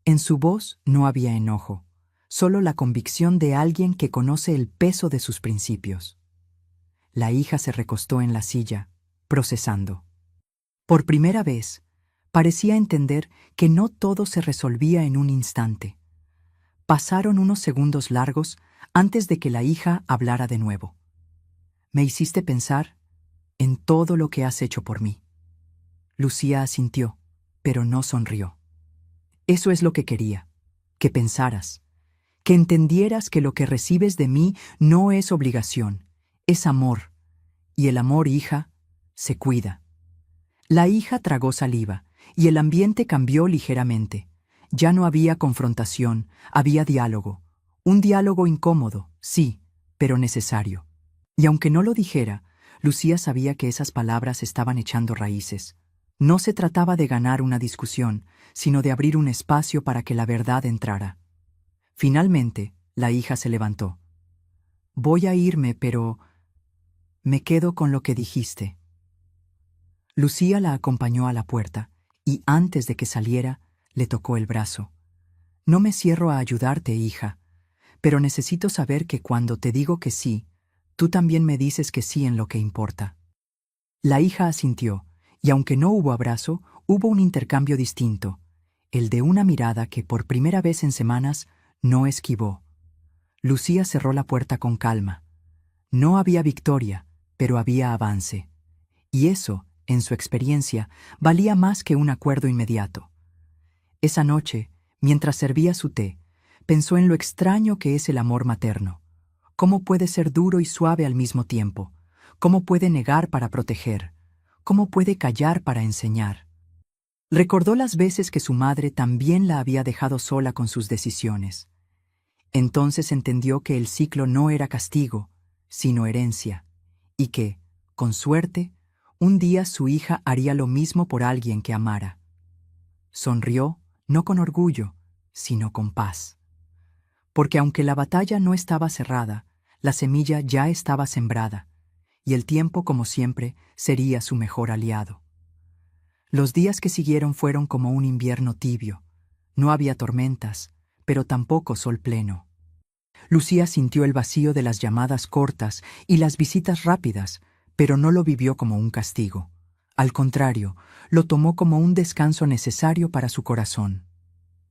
En su voz no había enojo, solo la convicción de alguien que conoce el peso de sus principios. La hija se recostó en la silla, procesando. Por primera vez, parecía entender que no todo se resolvía en un instante. Pasaron unos segundos largos antes de que la hija hablara de nuevo. «Me hiciste pensar en todo lo que has hecho por mí». Lucía asintió, pero no sonrió. «Eso es lo que quería, que pensaras, que entendieras que lo que recibes de mí no es obligación, es amor, y el amor, hija, se cuida». La hija tragó saliva, y el ambiente cambió ligeramente. Ya no había confrontación, había diálogo. Un diálogo incómodo, sí, pero necesario. Y aunque no lo dijera, Lucía sabía que esas palabras estaban echando raíces. No se trataba de ganar una discusión, sino de abrir un espacio para que la verdad entrara. Finalmente, la hija se levantó. «Voy a irme, pero me quedo con lo que dijiste». Lucía la acompañó a la puerta, y antes de que saliera, le tocó el brazo. «No me cierro a ayudarte, hija, pero necesito saber que cuando te digo que sí, tú también me dices que sí en lo que importa». La hija asintió, y aunque no hubo abrazo, hubo un intercambio distinto, el de una mirada que por primera vez en semanas no esquivó. Lucía cerró la puerta con calma. No había victoria, pero había avance. Y eso, en su experiencia, valía más que un acuerdo inmediato. Esa noche, mientras servía su té, pensó en lo extraño que es el amor materno. Cómo puede ser duro y suave al mismo tiempo. Cómo puede negar para proteger. Cómo puede callar para enseñar. Recordó las veces que su madre también la había dejado sola con sus decisiones. Entonces entendió que el ciclo no era castigo, sino herencia, y que, con suerte, un día su hija haría lo mismo por alguien que amara. Sonrió, no con orgullo, sino con paz. Porque aunque la batalla no estaba cerrada, la semilla ya estaba sembrada, y el tiempo, como siempre, sería su mejor aliado. Los días que siguieron fueron como un invierno tibio. No había tormentas, pero tampoco sol pleno. Lucía sintió el vacío de las llamadas cortas y las visitas rápidas, pero no lo vivió como un castigo. Al contrario, lo tomó como un descanso necesario para su corazón.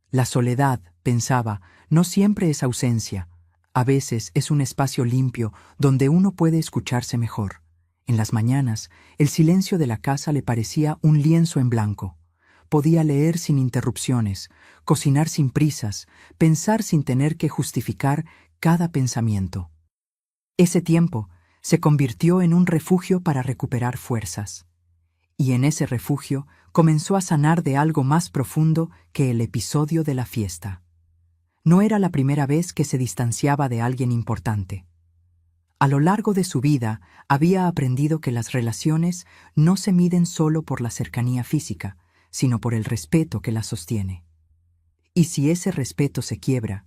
La soledad, pensaba, no siempre es ausencia. A veces es un espacio limpio donde uno puede escucharse mejor. En las mañanas, el silencio de la casa le parecía un lienzo en blanco. Podía leer sin interrupciones, cocinar sin prisas, pensar sin tener que justificar cada pensamiento. Ese tiempo se convirtió en un refugio para recuperar fuerzas. Y en ese refugio comenzó a sanar de algo más profundo que el episodio de la fiesta. No era la primera vez que se distanciaba de alguien importante. A lo largo de su vida había aprendido que las relaciones no se miden solo por la cercanía física, sino por el respeto que las sostiene. Y si ese respeto se quiebra,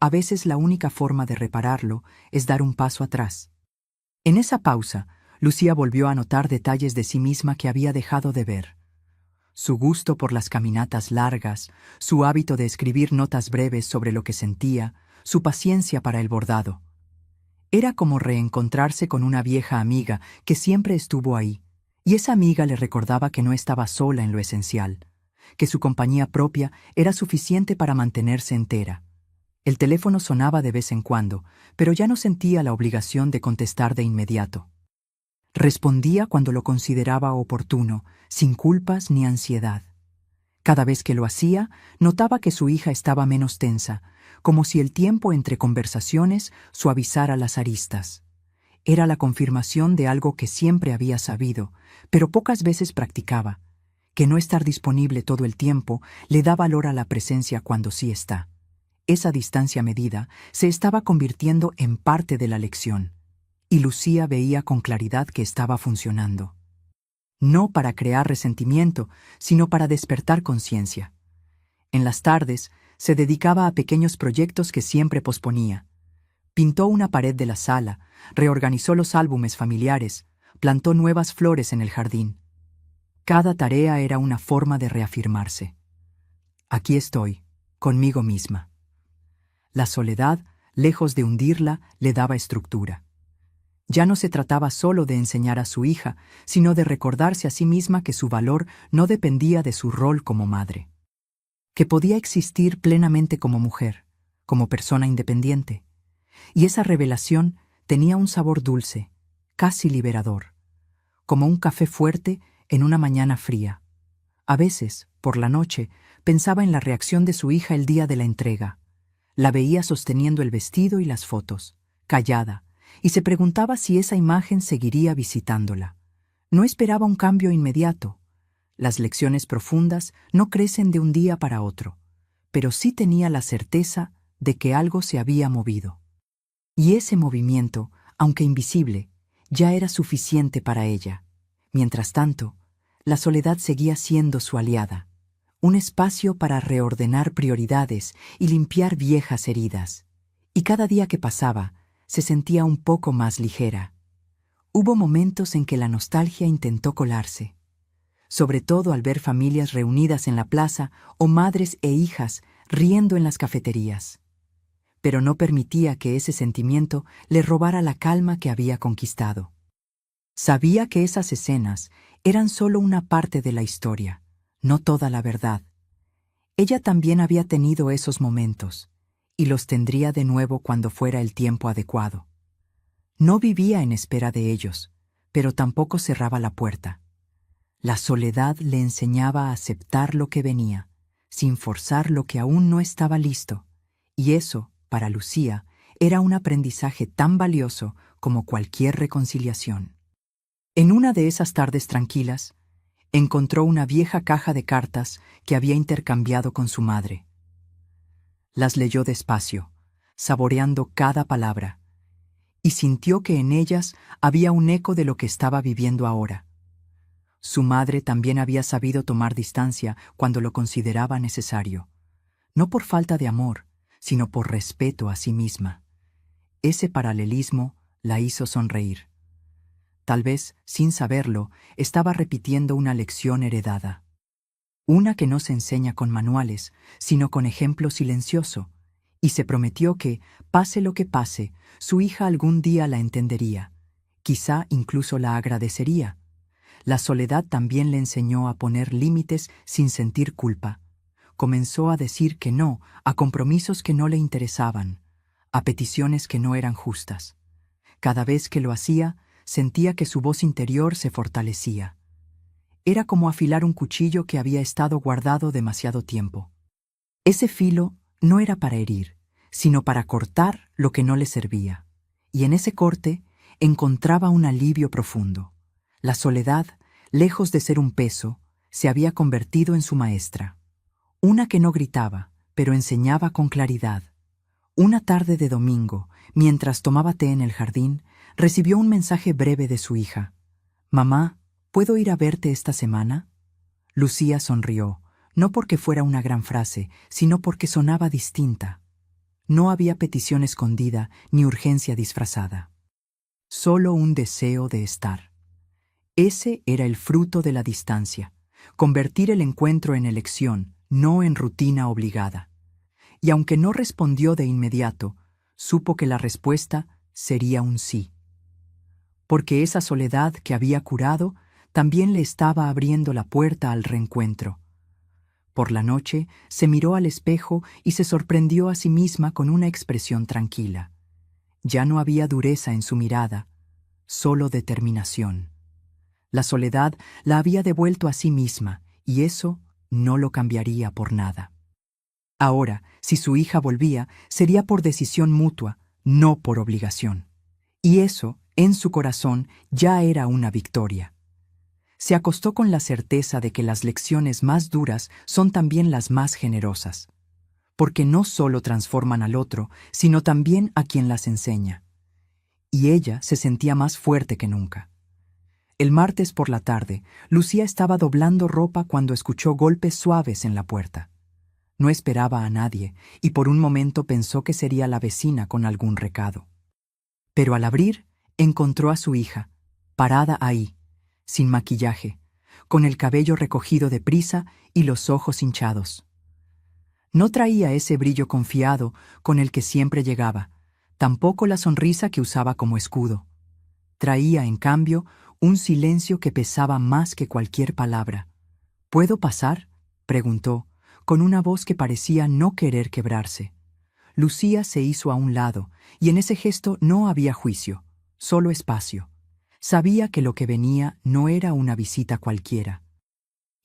a veces la única forma de repararlo es dar un paso atrás. En esa pausa, Lucía volvió a notar detalles de sí misma que había dejado de ver. Su gusto por las caminatas largas, su hábito de escribir notas breves sobre lo que sentía, su paciencia para el bordado. Era como reencontrarse con una vieja amiga que siempre estuvo ahí, y esa amiga le recordaba que no estaba sola en lo esencial, que su compañía propia era suficiente para mantenerse entera. El teléfono sonaba de vez en cuando, pero ya no sentía la obligación de contestar de inmediato. Respondía cuando lo consideraba oportuno, sin culpas ni ansiedad. Cada vez que lo hacía, notaba que su hija estaba menos tensa, como si el tiempo entre conversaciones suavizara las aristas. Era la confirmación de algo que siempre había sabido, pero pocas veces practicaba, que no estar disponible todo el tiempo le da valor a la presencia cuando sí está. Esa distancia medida se estaba convirtiendo en parte de la lección, y Lucía veía con claridad que estaba funcionando. No para crear resentimiento, sino para despertar conciencia. En las tardes, se dedicaba a pequeños proyectos que siempre posponía. Pintó una pared de la sala, reorganizó los álbumes familiares, plantó nuevas flores en el jardín. Cada tarea era una forma de reafirmarse. Aquí estoy, conmigo misma. La soledad, lejos de hundirla, le daba estructura. Ya no se trataba solo de enseñar a su hija, sino de recordarse a sí misma que su valor no dependía de su rol como madre. Que podía existir plenamente como mujer, como persona independiente. Y esa revelación tenía un sabor dulce, casi liberador, como un café fuerte en una mañana fría. A veces, por la noche, pensaba en la reacción de su hija el día de la entrega. La veía sosteniendo el vestido y las fotos, callada, y se preguntaba si esa imagen seguiría visitándola. No esperaba un cambio inmediato. Las lecciones profundas no crecen de un día para otro, pero sí tenía la certeza de que algo se había movido. Y ese movimiento, aunque invisible, ya era suficiente para ella. Mientras tanto, la soledad seguía siendo su aliada, un espacio para reordenar prioridades y limpiar viejas heridas. Y cada día que pasaba, se sentía un poco más ligera. Hubo momentos en que la nostalgia intentó colarse, sobre todo al ver familias reunidas en la plaza o madres e hijas riendo en las cafeterías. Pero no permitía que ese sentimiento le robara la calma que había conquistado. Sabía que esas escenas eran solo una parte de la historia, no toda la verdad. Ella también había tenido esos momentos, y los tendría de nuevo cuando fuera el tiempo adecuado. No vivía en espera de ellos, pero tampoco cerraba la puerta. La soledad le enseñaba a aceptar lo que venía, sin forzar lo que aún no estaba listo, y eso, para Lucía, era un aprendizaje tan valioso como cualquier reconciliación. En una de esas tardes tranquilas, encontró una vieja caja de cartas que había intercambiado con su madre. Las leyó despacio, saboreando cada palabra, y sintió que en ellas había un eco de lo que estaba viviendo ahora. Su madre también había sabido tomar distancia cuando lo consideraba necesario, no por falta de amor, sino por respeto a sí misma. Ese paralelismo la hizo sonreír. Tal vez, sin saberlo, estaba repitiendo una lección heredada. Una que no se enseña con manuales, sino con ejemplo silencioso, y se prometió que, pase lo que pase, su hija algún día la entendería, quizá incluso la agradecería. La soledad también le enseñó a poner límites sin sentir culpa. Comenzó a decir que no a compromisos que no le interesaban, a peticiones que no eran justas. Cada vez que lo hacía, sentía que su voz interior se fortalecía. Era como afilar un cuchillo que había estado guardado demasiado tiempo. Ese filo no era para herir, sino para cortar lo que no le servía. Y en ese corte encontraba un alivio profundo. La soledad, lejos de ser un peso, se había convertido en su maestra. Una que no gritaba, pero enseñaba con claridad. Una tarde de domingo, mientras tomaba té en el jardín, recibió un mensaje breve de su hija. «Mamá, ¿puedo ir a verte esta semana?» Lucía sonrió, no porque fuera una gran frase, sino porque sonaba distinta. No había petición escondida ni urgencia disfrazada. Solo un deseo de estar. Ese era el fruto de la distancia, convertir el encuentro en elección, no en rutina obligada. Y aunque no respondió de inmediato, supo que la respuesta sería un sí. Porque esa soledad que había curado también le estaba abriendo la puerta al reencuentro. Por la noche se miró al espejo y se sorprendió a sí misma con una expresión tranquila. Ya no había dureza en su mirada, solo determinación. La soledad la había devuelto a sí misma, y eso no lo cambiaría por nada. Ahora, si su hija volvía, sería por decisión mutua, no por obligación. Y eso, en su corazón, ya era una victoria. Se acostó con la certeza de que las lecciones más duras son también las más generosas, porque no solo transforman al otro, sino también a quien las enseña. Y ella se sentía más fuerte que nunca. El martes por la tarde, Lucía estaba doblando ropa cuando escuchó golpes suaves en la puerta. No esperaba a nadie, y por un momento pensó que sería la vecina con algún recado. Pero al abrir, encontró a su hija, parada ahí, sin maquillaje, con el cabello recogido deprisa y los ojos hinchados. No traía ese brillo confiado con el que siempre llegaba, tampoco la sonrisa que usaba como escudo. Traía, en cambio, un silencio que pesaba más que cualquier palabra. «¿Puedo pasar?», preguntó, con una voz que parecía no querer quebrarse. Lucía se hizo a un lado, y en ese gesto no había juicio, solo espacio. Sabía que lo que venía no era una visita cualquiera.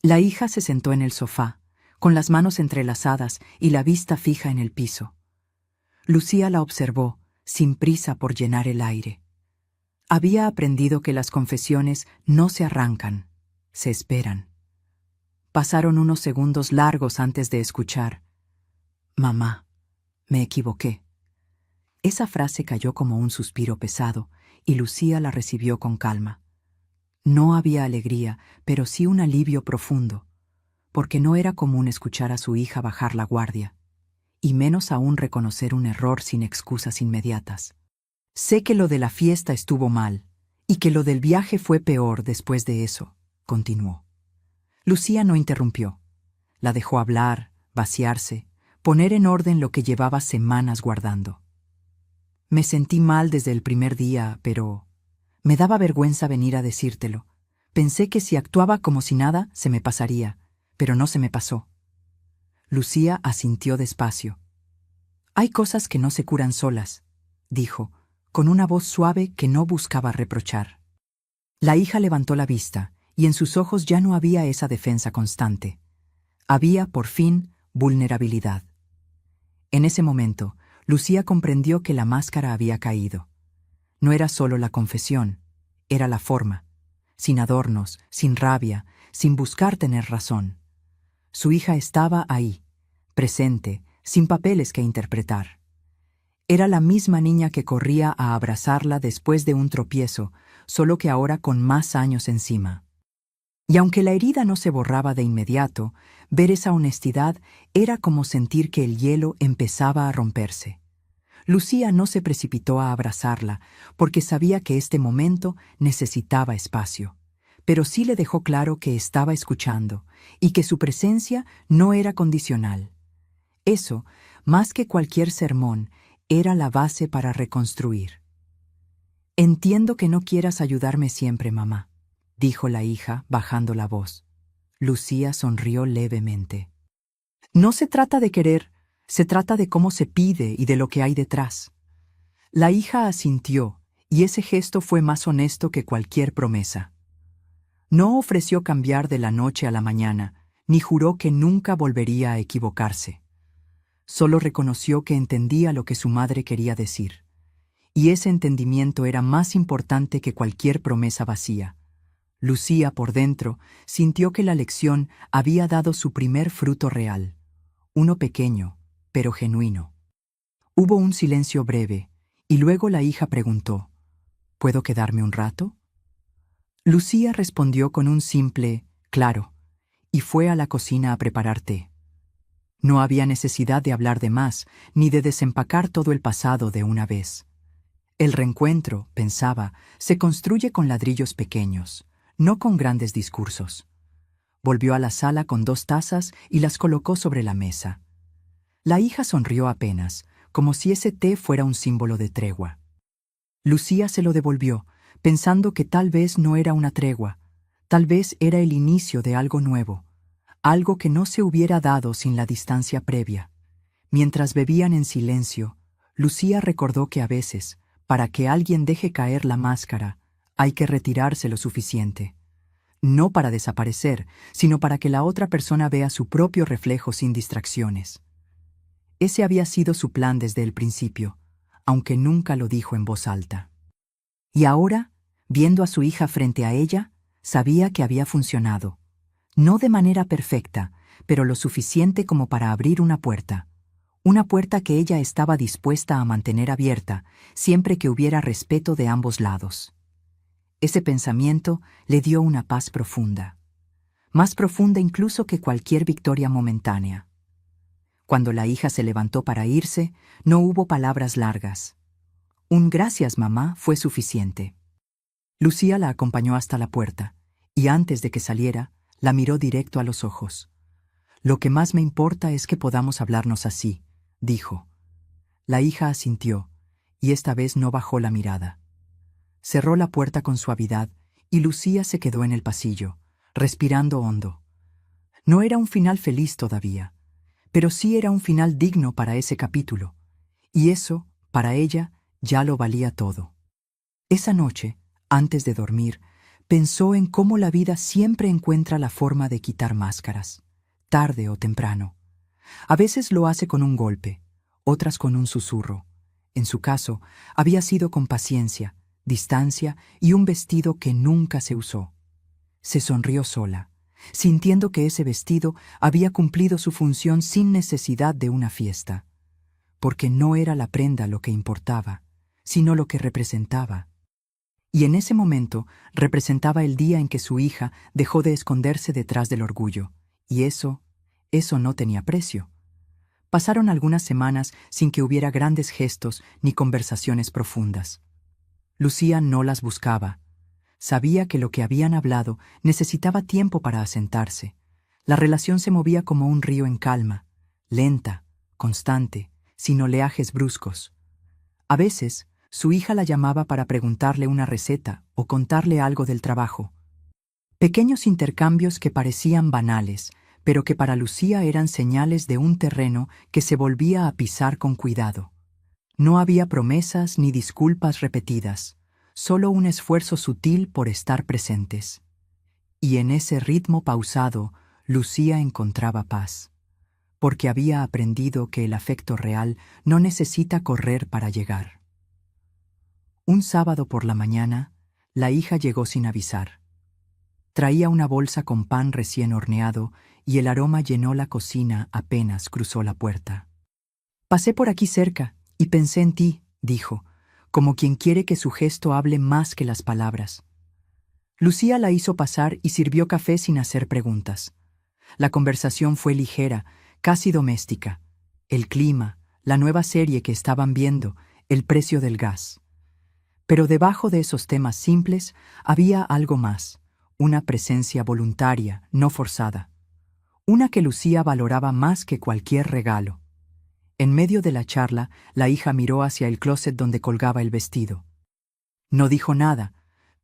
La hija se sentó en el sofá, con las manos entrelazadas y la vista fija en el piso. Lucía la observó, sin prisa por llenar el aire. Había aprendido que las confesiones no se arrancan, se esperan. Pasaron unos segundos largos antes de escuchar. «Mamá, me equivoqué». Esa frase cayó como un suspiro pesado, y Lucía la recibió con calma. No había alegría, pero sí un alivio profundo, porque no era común escuchar a su hija bajar la guardia, y menos aún reconocer un error sin excusas inmediatas. «Sé que lo de la fiesta estuvo mal, y que lo del viaje fue peor después de eso», continuó. Lucía no interrumpió. La dejó hablar, vaciarse, poner en orden lo que llevaba semanas guardando. «Me sentí mal desde el primer día, pero me daba vergüenza venir a decírtelo. Pensé que si actuaba como si nada, se me pasaría, pero no se me pasó». Lucía asintió despacio. «Hay cosas que no se curan solas», dijo, con una voz suave que no buscaba reprochar. La hija levantó la vista, y en sus ojos ya no había esa defensa constante. Había, por fin, vulnerabilidad. En ese momento, Lucía comprendió que la máscara había caído. No era solo la confesión, era la forma, sin adornos, sin rabia, sin buscar tener razón. Su hija estaba ahí, presente, sin papeles que interpretar. Era la misma niña que corría a abrazarla después de un tropiezo, solo que ahora con más años encima. Y aunque la herida no se borraba de inmediato, ver esa honestidad era como sentir que el hielo empezaba a romperse. Lucía no se precipitó a abrazarla, porque sabía que este momento necesitaba espacio, pero sí le dejó claro que estaba escuchando y que su presencia no era condicional. Eso, más que cualquier sermón, era la base para reconstruir. «Entiendo que no quieras ayudarme siempre, mamá», dijo la hija, bajando la voz. Lucía sonrió levemente. «No se trata de querer, se trata de cómo se pide y de lo que hay detrás». La hija asintió, y ese gesto fue más honesto que cualquier promesa. No ofreció cambiar de la noche a la mañana, ni juró que nunca volvería a equivocarse. Solo reconoció que entendía lo que su madre quería decir, y ese entendimiento era más importante que cualquier promesa vacía. Lucía, por dentro, sintió que la lección había dado su primer fruto real, uno pequeño, pero genuino. Hubo un silencio breve, y luego la hija preguntó, ¿puedo quedarme un rato? Lucía respondió con un simple, claro, y fue a la cocina a preparar té. No había necesidad de hablar de más, ni de desempacar todo el pasado de una vez. El reencuentro, pensaba, se construye con ladrillos pequeños, no con grandes discursos. Volvió a la sala con 2 tazas y las colocó sobre la mesa. La hija sonrió apenas, como si ese té fuera un símbolo de tregua. Lucía se lo devolvió, pensando que tal vez no era una tregua, tal vez era el inicio de algo nuevo, algo que no se hubiera dado sin la distancia previa. Mientras bebían en silencio, Lucía recordó que a veces, para que alguien deje caer la máscara, hay que retirarse lo suficiente. No para desaparecer, sino para que la otra persona vea su propio reflejo sin distracciones. Ese había sido su plan desde el principio, aunque nunca lo dijo en voz alta. Y ahora, viendo a su hija frente a ella, sabía que había funcionado. No de manera perfecta, pero lo suficiente como para abrir una puerta que ella estaba dispuesta a mantener abierta, siempre que hubiera respeto de ambos lados. Ese pensamiento le dio una paz profunda, más profunda incluso que cualquier victoria momentánea. Cuando la hija se levantó para irse, no hubo palabras largas. Un gracias, mamá, fue suficiente. Lucía la acompañó hasta la puerta, y antes de que saliera, la miró directo a los ojos. Lo que más me importa es que podamos hablarnos así, dijo. La hija asintió, y esta vez no bajó la mirada. Cerró la puerta con suavidad, y Lucía se quedó en el pasillo, respirando hondo. No era un final feliz todavía, pero sí era un final digno para ese capítulo, y eso, para ella, ya lo valía todo. Esa noche, antes de dormir, pensó en cómo la vida siempre encuentra la forma de quitar máscaras, tarde o temprano. A veces lo hace con un golpe, otras con un susurro. En su caso, había sido con paciencia, distancia y un vestido que nunca se usó. Se sonrió sola, sintiendo que ese vestido había cumplido su función sin necesidad de una fiesta, porque no era la prenda lo que importaba, sino lo que representaba. Y en ese momento representaba el día en que su hija dejó de esconderse detrás del orgullo, y eso no tenía precio. Pasaron algunas semanas sin que hubiera grandes gestos ni conversaciones profundas. Lucía no las buscaba. Sabía que lo que habían hablado necesitaba tiempo para asentarse. La relación se movía como un río en calma, lenta, constante, sin oleajes bruscos. A veces, su hija la llamaba para preguntarle una receta o contarle algo del trabajo. Pequeños intercambios que parecían banales, pero que para Lucía eran señales de un terreno que se volvía a pisar con cuidado. No había promesas ni disculpas repetidas, solo un esfuerzo sutil por estar presentes. Y en ese ritmo pausado, Lucía encontraba paz, porque había aprendido que el afecto real no necesita correr para llegar. Un sábado por la mañana, la hija llegó sin avisar. Traía una bolsa con pan recién horneado y el aroma llenó la cocina apenas cruzó la puerta. Pasé por aquí cerca y pensé en ti, dijo, como quien quiere que su gesto hable más que las palabras. Lucía la hizo pasar y sirvió café sin hacer preguntas. La conversación fue ligera, casi doméstica. El clima, la nueva serie que estaban viendo, el precio del gas. Pero debajo de esos temas simples había algo más, una presencia voluntaria, no forzada. Una que Lucía valoraba más que cualquier regalo. En medio de la charla, la hija miró hacia el closet donde colgaba el vestido. No dijo nada,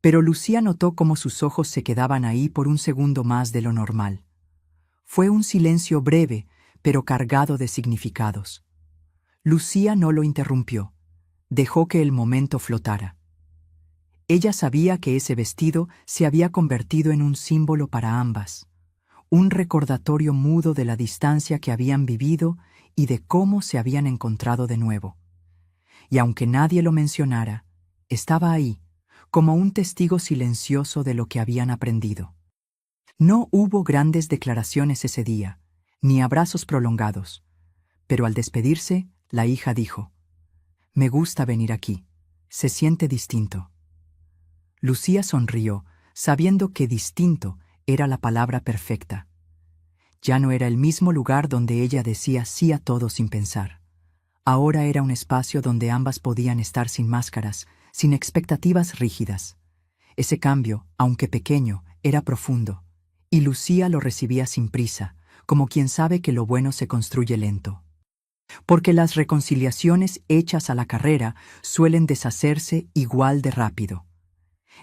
pero Lucía notó cómo sus ojos se quedaban ahí por un segundo más de lo normal. Fue un silencio breve, pero cargado de significados. Lucía no lo interrumpió. Dejó que el momento flotara. Ella sabía que ese vestido se había convertido en un símbolo para ambas, un recordatorio mudo de la distancia que habían vivido y de cómo se habían encontrado de nuevo. Y aunque nadie lo mencionara, estaba ahí, como un testigo silencioso de lo que habían aprendido. No hubo grandes declaraciones ese día, ni abrazos prolongados, pero al despedirse, la hija dijo, Me gusta venir aquí. Se siente distinto. Lucía sonrió, sabiendo que distinto era la palabra perfecta. Ya no era el mismo lugar donde ella decía sí a todo sin pensar. Ahora era un espacio donde ambas podían estar sin máscaras, sin expectativas rígidas. Ese cambio, aunque pequeño, era profundo, y Lucía lo recibía sin prisa, como quien sabe que lo bueno se construye lento. Porque las reconciliaciones hechas a la carrera suelen deshacerse igual de rápido.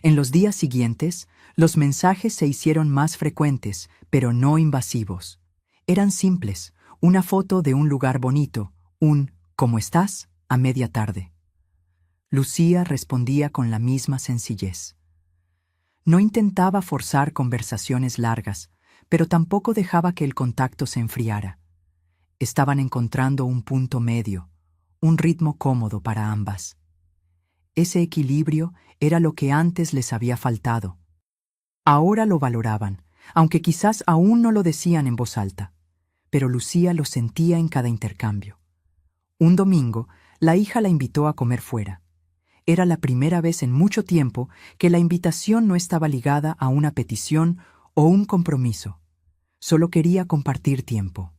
En los días siguientes, los mensajes se hicieron más frecuentes, pero no invasivos. Eran simples, una foto de un lugar bonito, un ¿cómo estás? A media tarde. Lucía respondía con la misma sencillez. No intentaba forzar conversaciones largas, pero tampoco dejaba que el contacto se enfriara. Estaban encontrando un punto medio, un ritmo cómodo para ambas. Ese equilibrio era lo que antes les había faltado. Ahora lo valoraban, aunque quizás aún no lo decían en voz alta, pero Lucía lo sentía en cada intercambio. Un domingo, la hija la invitó a comer fuera. Era la primera vez en mucho tiempo que la invitación no estaba ligada a una petición o un compromiso. Solo quería compartir tiempo.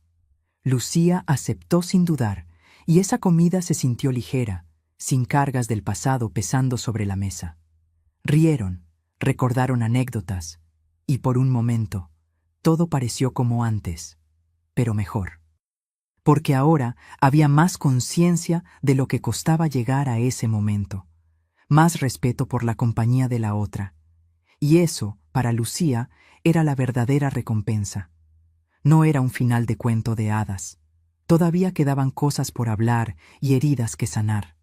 Lucía aceptó sin dudar, y esa comida se sintió ligera, sin cargas del pasado pesando sobre la mesa. Rieron, recordaron anécdotas, y por un momento, todo pareció como antes, pero mejor. Porque ahora había más conciencia de lo que costaba llegar a ese momento, más respeto por la compañía de la otra, y eso, para Lucía, era la verdadera recompensa. No era un final de cuento de hadas. Todavía quedaban cosas por hablar y heridas que sanar.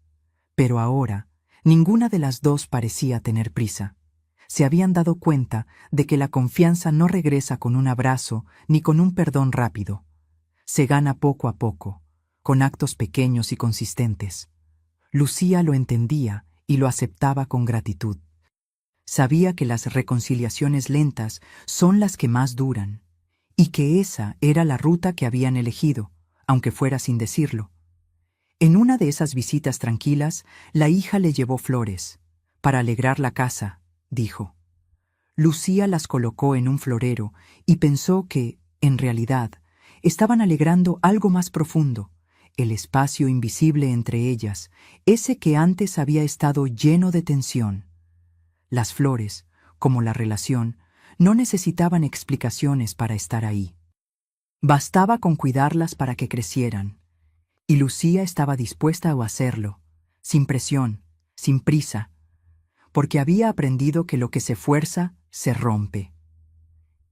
Pero ahora, ninguna de las dos parecía tener prisa. Se habían dado cuenta de que la confianza no regresa con un abrazo ni con un perdón rápido. Se gana poco a poco, con actos pequeños y consistentes. Lucía lo entendía y lo aceptaba con gratitud. Sabía que las reconciliaciones lentas son las que más duran, y que esa era la ruta que habían elegido, aunque fuera sin decirlo. En una de esas visitas tranquilas, la hija le llevó flores. Para alegrar la casa, dijo. Lucía las colocó en un florero y pensó que, en realidad, estaban alegrando algo más profundo, el espacio invisible entre ellas, ese que antes había estado lleno de tensión. Las flores, como la relación, no necesitaban explicaciones para estar ahí. Bastaba con cuidarlas para que crecieran, y Lucía estaba dispuesta a hacerlo, sin presión, sin prisa, porque había aprendido que lo que se fuerza, se rompe.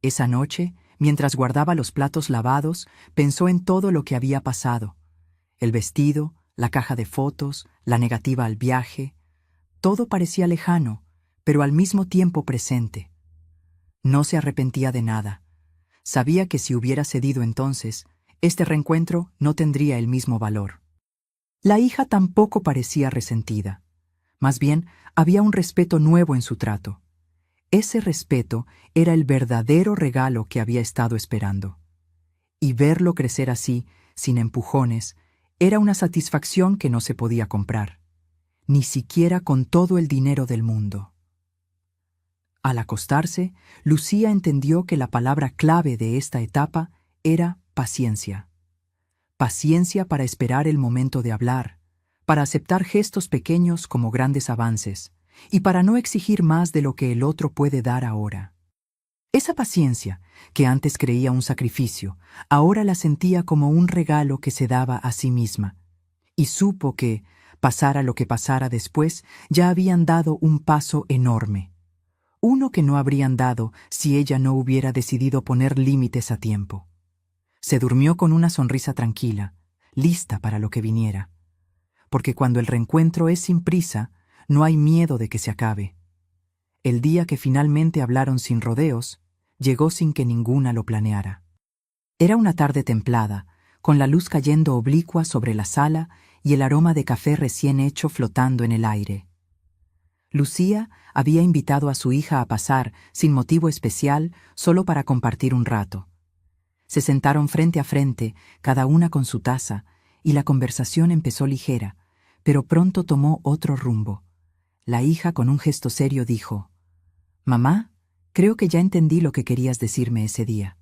Esa noche, mientras guardaba los platos lavados, pensó en todo lo que había pasado. El vestido, la caja de fotos, la negativa al viaje. Todo parecía lejano, pero al mismo tiempo presente. No se arrepentía de nada. Sabía que si hubiera cedido entonces, este reencuentro no tendría el mismo valor. La hija tampoco parecía resentida. Más bien, había un respeto nuevo en su trato. Ese respeto era el verdadero regalo que había estado esperando. Y verlo crecer así, sin empujones, era una satisfacción que no se podía comprar, ni siquiera con todo el dinero del mundo. Al acostarse, Lucía entendió que la palabra clave de esta etapa era paciencia. Paciencia para esperar el momento de hablar, para aceptar gestos pequeños como grandes avances, y para no exigir más de lo que el otro puede dar ahora. Esa paciencia, que antes creía un sacrificio, ahora la sentía como un regalo que se daba a sí misma, y supo que, pasara lo que pasara después, ya habían dado un paso enorme. Uno que no habrían dado si ella no hubiera decidido poner límites a tiempo. Se durmió con una sonrisa tranquila, lista para lo que viniera. Porque cuando el reencuentro es sin prisa, no hay miedo de que se acabe. El día que finalmente hablaron sin rodeos, llegó sin que ninguna lo planeara. Era una tarde templada, con la luz cayendo oblicua sobre la sala y el aroma de café recién hecho flotando en el aire. Lucía había invitado a su hija a pasar, sin motivo especial, solo para compartir un rato. Se sentaron frente a frente, cada una con su taza, y la conversación empezó ligera, Pero pronto tomó otro rumbo. La hija con un gesto serio dijo: «Mamá, creo que ya entendí lo que querías decirme ese día».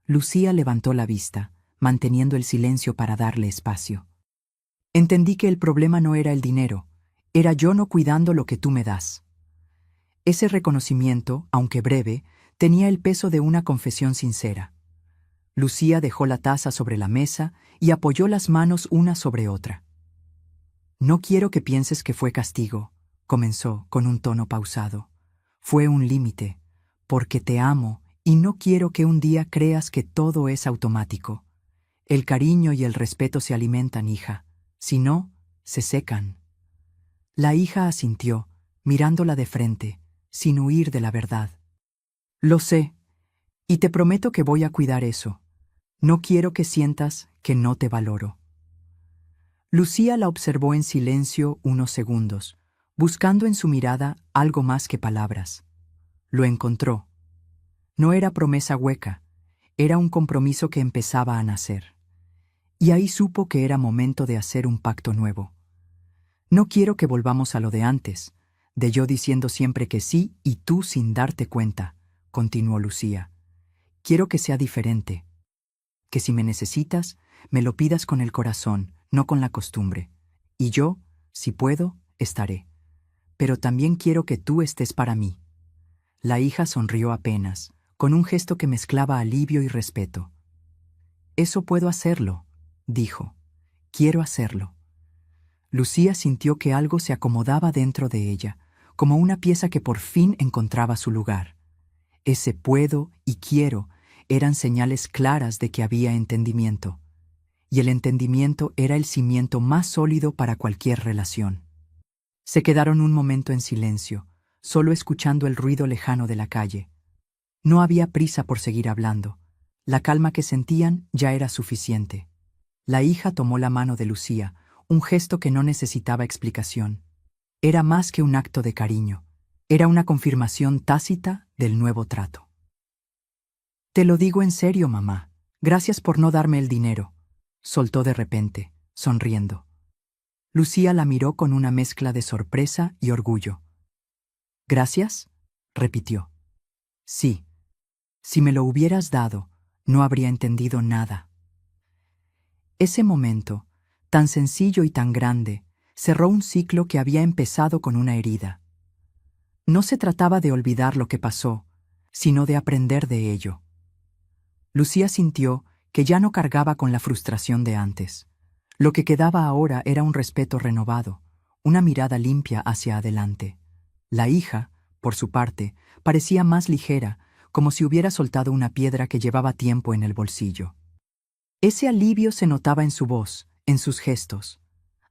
Lucía levantó la vista, manteniendo el silencio para darle espacio. «Entendí que el problema no era el dinero, era yo no cuidando lo que tú me das». Ese reconocimiento, aunque breve, tenía el peso de una confesión sincera. Lucía dejó la taza sobre la mesa y apoyó las manos una sobre otra. «No quiero que pienses que fue castigo», comenzó con un tono pausado. «Fue un límite, porque te amo y no quiero que un día creas que todo es automático. El cariño y el respeto se alimentan, hija. Si no, se secan». La hija asintió, mirándola de frente, sin huir de la verdad. «Lo sé, y te prometo que voy a cuidar eso. No quiero que sientas que no te valoro». Lucía la observó en silencio unos segundos, buscando en su mirada algo más que palabras. Lo encontró. No era promesa hueca, era un compromiso que empezaba a nacer. Y ahí supo que era momento de hacer un pacto nuevo. «No quiero que volvamos a lo de antes, de yo diciendo siempre que sí y tú sin darte cuenta», continuó Lucía. «Quiero que sea diferente, que si me necesitas, me lo pidas con el corazón, no con la costumbre. Y yo, si puedo, estaré. Pero también quiero que tú estés para mí». La hija sonrió apenas, con un gesto que mezclaba alivio y respeto. «Eso puedo hacerlo», dijo. «Quiero hacerlo». Lucía sintió que algo se acomodaba dentro de ella, como una pieza que por fin encontraba su lugar. Ese puedo y quiero eran señales claras de que había entendimiento. Y el entendimiento era el cimiento más sólido para cualquier relación. Se quedaron un momento en silencio, solo escuchando el ruido lejano de la calle. No había prisa por seguir hablando. La calma que sentían ya era suficiente. La hija tomó la mano de Lucía, un gesto que no necesitaba explicación. Era más que un acto de cariño. Era una confirmación tácita del nuevo trato. «Te lo digo en serio, mamá. Gracias por no darme el dinero», soltó de repente, sonriendo. Lucía la miró con una mezcla de sorpresa y orgullo. «¿Gracias?», repitió. «Sí. Si me lo hubieras dado, no habría entendido nada». Ese momento, tan sencillo y tan grande, cerró un ciclo que había empezado con una herida. No se trataba de olvidar lo que pasó, sino de aprender de ello. Lucía sintió que ya no cargaba con la frustración de antes. Lo que quedaba ahora era un respeto renovado, una mirada limpia hacia adelante. La hija, por su parte, parecía más ligera, como si hubiera soltado una piedra que llevaba tiempo en el bolsillo. Ese alivio se notaba en su voz, en sus gestos.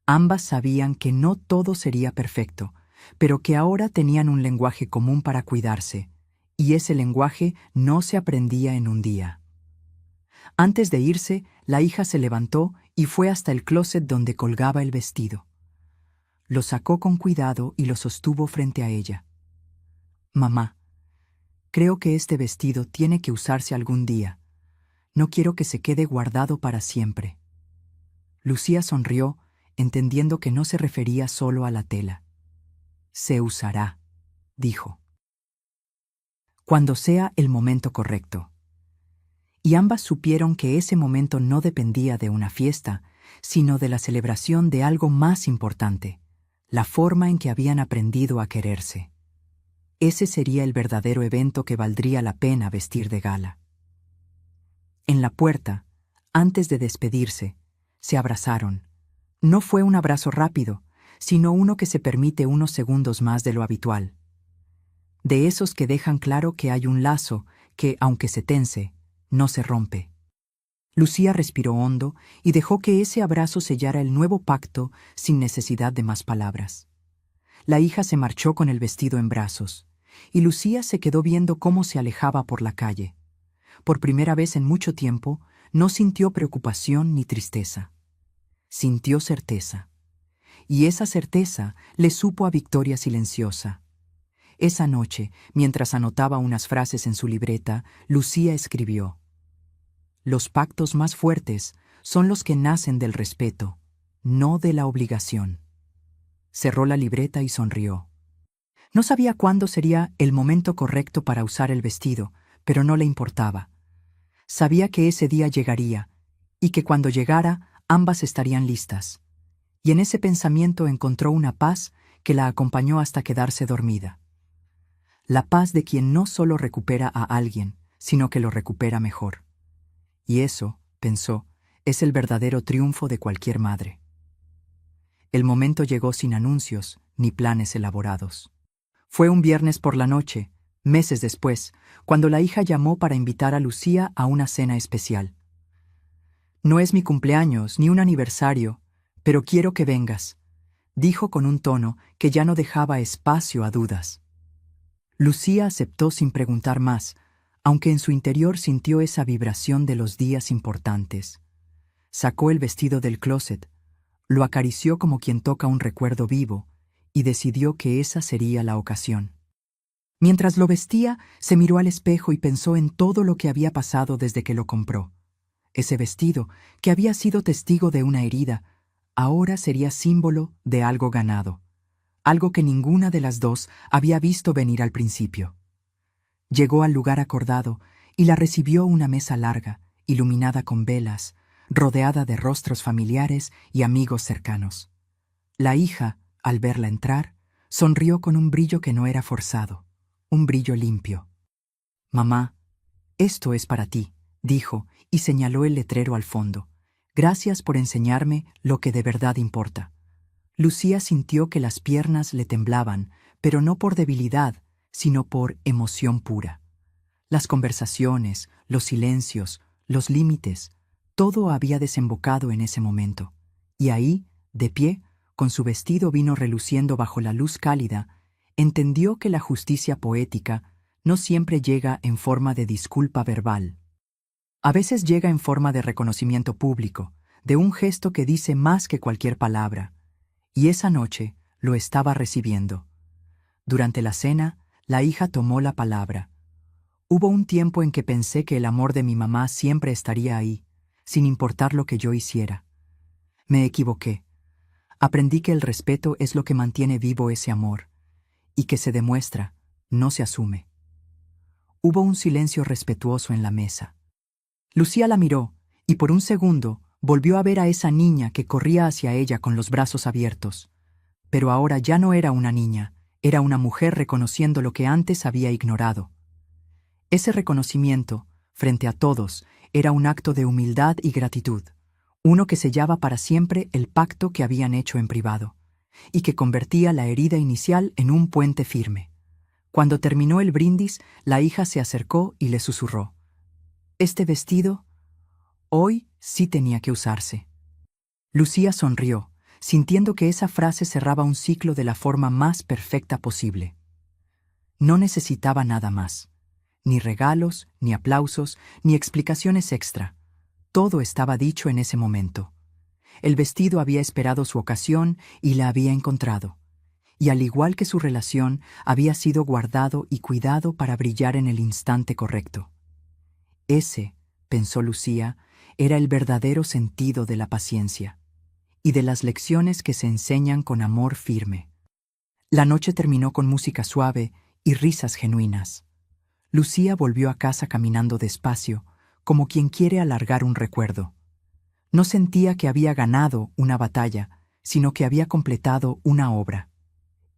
Ambas sabían que no todo sería perfecto, pero que ahora tenían un lenguaje común para cuidarse, y ese lenguaje no se aprendía en un día. Antes de irse, la hija se levantó y fue hasta el closet donde colgaba el vestido. Lo sacó con cuidado y lo sostuvo frente a ella. «Mamá, creo que este vestido tiene que usarse algún día. No quiero que se quede guardado para siempre». Lucía sonrió, entendiendo que no se refería solo a la tela. «Se usará», dijo. «Cuando sea el momento correcto». Y ambas supieron que ese momento no dependía de una fiesta, sino de la celebración de algo más importante, la forma en que habían aprendido a quererse. Ese sería el verdadero evento que valdría la pena vestir de gala. En la puerta, antes de despedirse, se abrazaron. No fue un abrazo rápido, sino uno que se permite unos segundos más de lo habitual. De esos que dejan claro que hay un lazo que, aunque se tense, no se rompe. Lucía respiró hondo y dejó que ese abrazo sellara el nuevo pacto sin necesidad de más palabras. La hija se marchó con el vestido en brazos, y Lucía se quedó viendo cómo se alejaba por la calle. Por primera vez en mucho tiempo, no sintió preocupación ni tristeza. Sintió certeza. Y esa certeza le supo a victoria silenciosa. Esa noche, mientras anotaba unas frases en su libreta, Lucía escribió: «Los pactos más fuertes son los que nacen del respeto, no de la obligación. Cerró la libreta y sonrió. No sabía cuándo sería el momento correcto para usar el vestido, pero no le importaba. Sabía que ese día llegaría, y que cuando llegara, ambas estarían listas. Y en ese pensamiento encontró una paz que la acompañó hasta quedarse dormida. La paz de quien no solo recupera a alguien, sino que lo recupera mejor. Y eso, pensó, es el verdadero triunfo de cualquier madre. El momento llegó sin anuncios ni planes elaborados. Fue un viernes por la noche, meses después, cuando la hija llamó para invitar a Lucía a una cena especial. «No es mi cumpleaños ni un aniversario, pero quiero que vengas», dijo con un tono que ya no dejaba espacio a dudas. Lucía aceptó sin preguntar más, aunque en su interior sintió esa vibración de los días importantes. Sacó el vestido del closet, lo acarició como quien toca un recuerdo vivo, y decidió que esa sería la ocasión. Mientras lo vestía, se miró al espejo y pensó en todo lo que había pasado desde que lo compró. Ese vestido, que había sido testigo de una herida, ahora sería símbolo de algo ganado, algo que ninguna de las dos había visto venir al principio. Llegó al lugar acordado y la recibió una mesa larga, iluminada con velas, rodeada de rostros familiares y amigos cercanos. La hija, al verla entrar, sonrió con un brillo que no era forzado, un brillo limpio. «Mamá, esto es para ti», dijo y señaló el letrero al fondo. «Gracias por enseñarme lo que de verdad importa». Lucía sintió que las piernas le temblaban, pero no por debilidad, sino por emoción pura. Las conversaciones, los silencios, los límites, todo había desembocado en ese momento. Y ahí, de pie, con su vestido vino reluciendo bajo la luz cálida, entendió que la justicia poética no siempre llega en forma de disculpa verbal. A veces llega en forma de reconocimiento público, de un gesto que dice más que cualquier palabra. Y esa noche lo estaba recibiendo. Durante la cena, la hija tomó la palabra. «Hubo un tiempo en que pensé que el amor de mi mamá siempre estaría ahí, sin importar lo que yo hiciera. Me equivoqué. Aprendí que el respeto es lo que mantiene vivo ese amor, y que se demuestra, no se asume». Hubo un silencio respetuoso en la mesa. Lucía la miró, y por un segundo volvió a ver a esa niña que corría hacia ella con los brazos abiertos. Pero ahora ya no era una niña, era una mujer reconociendo lo que antes había ignorado. Ese reconocimiento, frente a todos, era un acto de humildad y gratitud, uno que sellaba para siempre el pacto que habían hecho en privado, y que convertía la herida inicial en un puente firme. Cuando terminó el brindis, la hija se acercó y le susurró: «Este vestido, hoy sí tenía que usarse». Lucía sonrió, sintiendo que esa frase cerraba un ciclo de la forma más perfecta posible. No necesitaba nada más. Ni regalos, ni aplausos, ni explicaciones extra. Todo estaba dicho en ese momento. El vestido había esperado su ocasión y la había encontrado. Y al igual que su relación, había sido guardado y cuidado para brillar en el instante correcto. Ese, pensó Lucía, era el verdadero sentido de la paciencia y de las lecciones que se enseñan con amor firme. La noche terminó con música suave y risas genuinas. Lucía volvió a casa caminando despacio, como quien quiere alargar un recuerdo. No sentía que había ganado una batalla, sino que había completado una obra.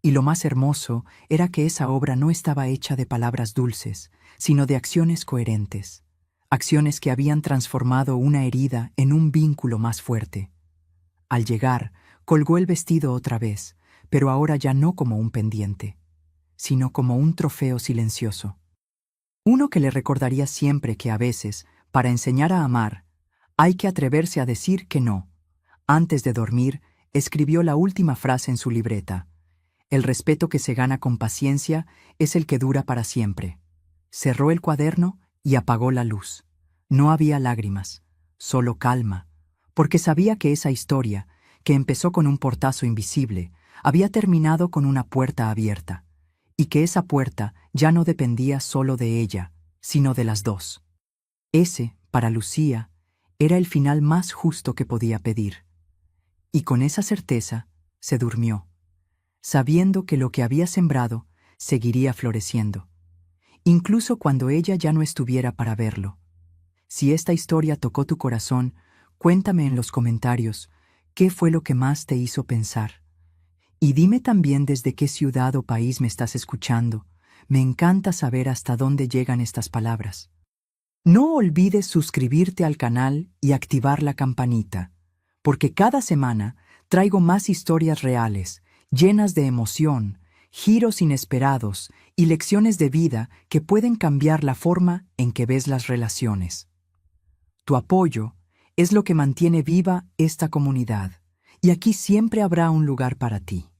Y lo más hermoso era que esa obra no estaba hecha de palabras dulces, sino de acciones coherentes, acciones que habían transformado una herida en un vínculo más fuerte. Al llegar, colgó el vestido otra vez, pero ahora ya no como un pendiente, sino como un trofeo silencioso. Uno que le recordaría siempre que a veces, para enseñar a amar, hay que atreverse a decir que no. Antes de dormir, escribió la última frase en su libreta: «El respeto que se gana con paciencia es el que dura para siempre». Cerró el cuaderno y apagó la luz. No había lágrimas, solo calma, porque sabía que esa historia, que empezó con un portazo invisible, había terminado con una puerta abierta, y que esa puerta ya no dependía solo de ella, sino de las dos. Ese, para Lucía, era el final más justo que podía pedir. Y con esa certeza se durmió, sabiendo que lo que había sembrado seguiría floreciendo, incluso cuando ella ya no estuviera para verlo. Si esta historia tocó tu corazón, cuéntame en los comentarios qué fue lo que más te hizo pensar. Y dime también desde qué ciudad o país me estás escuchando. Me encanta saber hasta dónde llegan estas palabras. No olvides suscribirte al canal y activar la campanita, porque cada semana traigo más historias reales, llenas de emoción, giros inesperados y lecciones de vida que pueden cambiar la forma en que ves las relaciones. Tu apoyo es lo que mantiene viva esta comunidad, y aquí siempre habrá un lugar para ti.